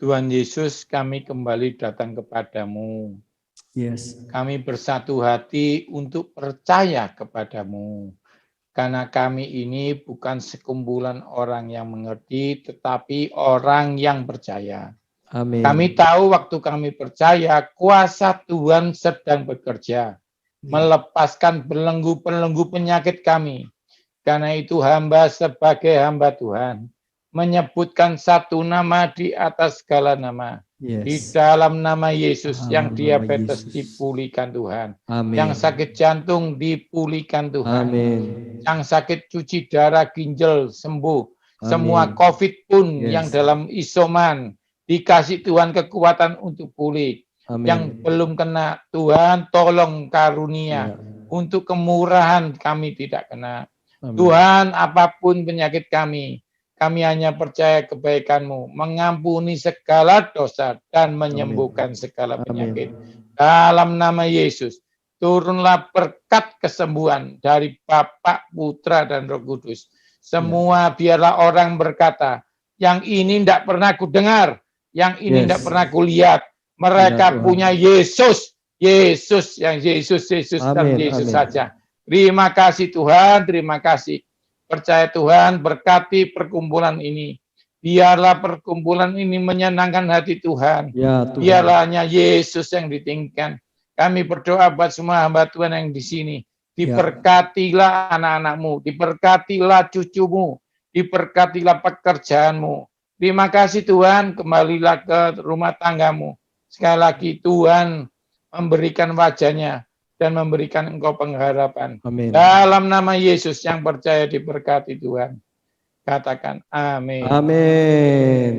A: Tuhan Yesus, kami kembali datang kepadamu.
B: Yes.
A: Kami bersatu hati untuk percaya kepadamu. Karena kami ini bukan sekumpulan orang yang mengerti, tetapi orang yang percaya.
B: Amin.
A: Kami tahu waktu kami percaya, kuasa Tuhan sedang bekerja, melepaskan belenggu-belenggu penyakit kami. Karena itu hamba sebagai hamba Tuhan, menyebutkan satu nama di atas segala nama. Di dalam nama Yesus, yang diabetes dipulihkan Tuhan.
B: Amin.
A: Yang sakit jantung dipulihkan Tuhan.
B: Amin.
A: Yang sakit cuci darah ginjal sembuh. Amin. Semua COVID pun yang dalam isoman, dikasih Tuhan kekuatan untuk pulih. Amin. Yang belum kena, Tuhan tolong karunia. Untuk kemurahan kami tidak kena. Amin. Tuhan, apapun penyakit kami hanya percaya kebaikan-Mu, mengampuni segala dosa dan menyembuhkan segala penyakit. Dalam nama Yesus, turunlah berkat kesembuhan dari Bapa, Putra, dan Roh Kudus. Semua biarlah orang berkata, yang ini tidak pernah kudengar, yang ini tidak pernah kulihat. Mereka punya Yesus, Yesus dan Yesus saja. Terima kasih Tuhan, terima kasih. Percaya Tuhan, berkati perkumpulan ini. Biarlah perkumpulan ini menyenangkan hati Tuhan. Ya, Tuhan. Biarlah hanya Yesus yang ditinggikan. Kami berdoa buat semua hamba Tuhan yang di sini. Diberkatilah anak-anakmu, diberkatilah cucumu, diberkatilah pekerjaanmu. Terima kasih Tuhan, kembalilah ke rumah tanggamu. Sekali lagi Tuhan memberikan wajahnya, dan memberikan engkau pengharapan.
B: Amin.
A: Dalam nama Yesus yang percaya diberkati Tuhan. Katakan amin.
B: Amin.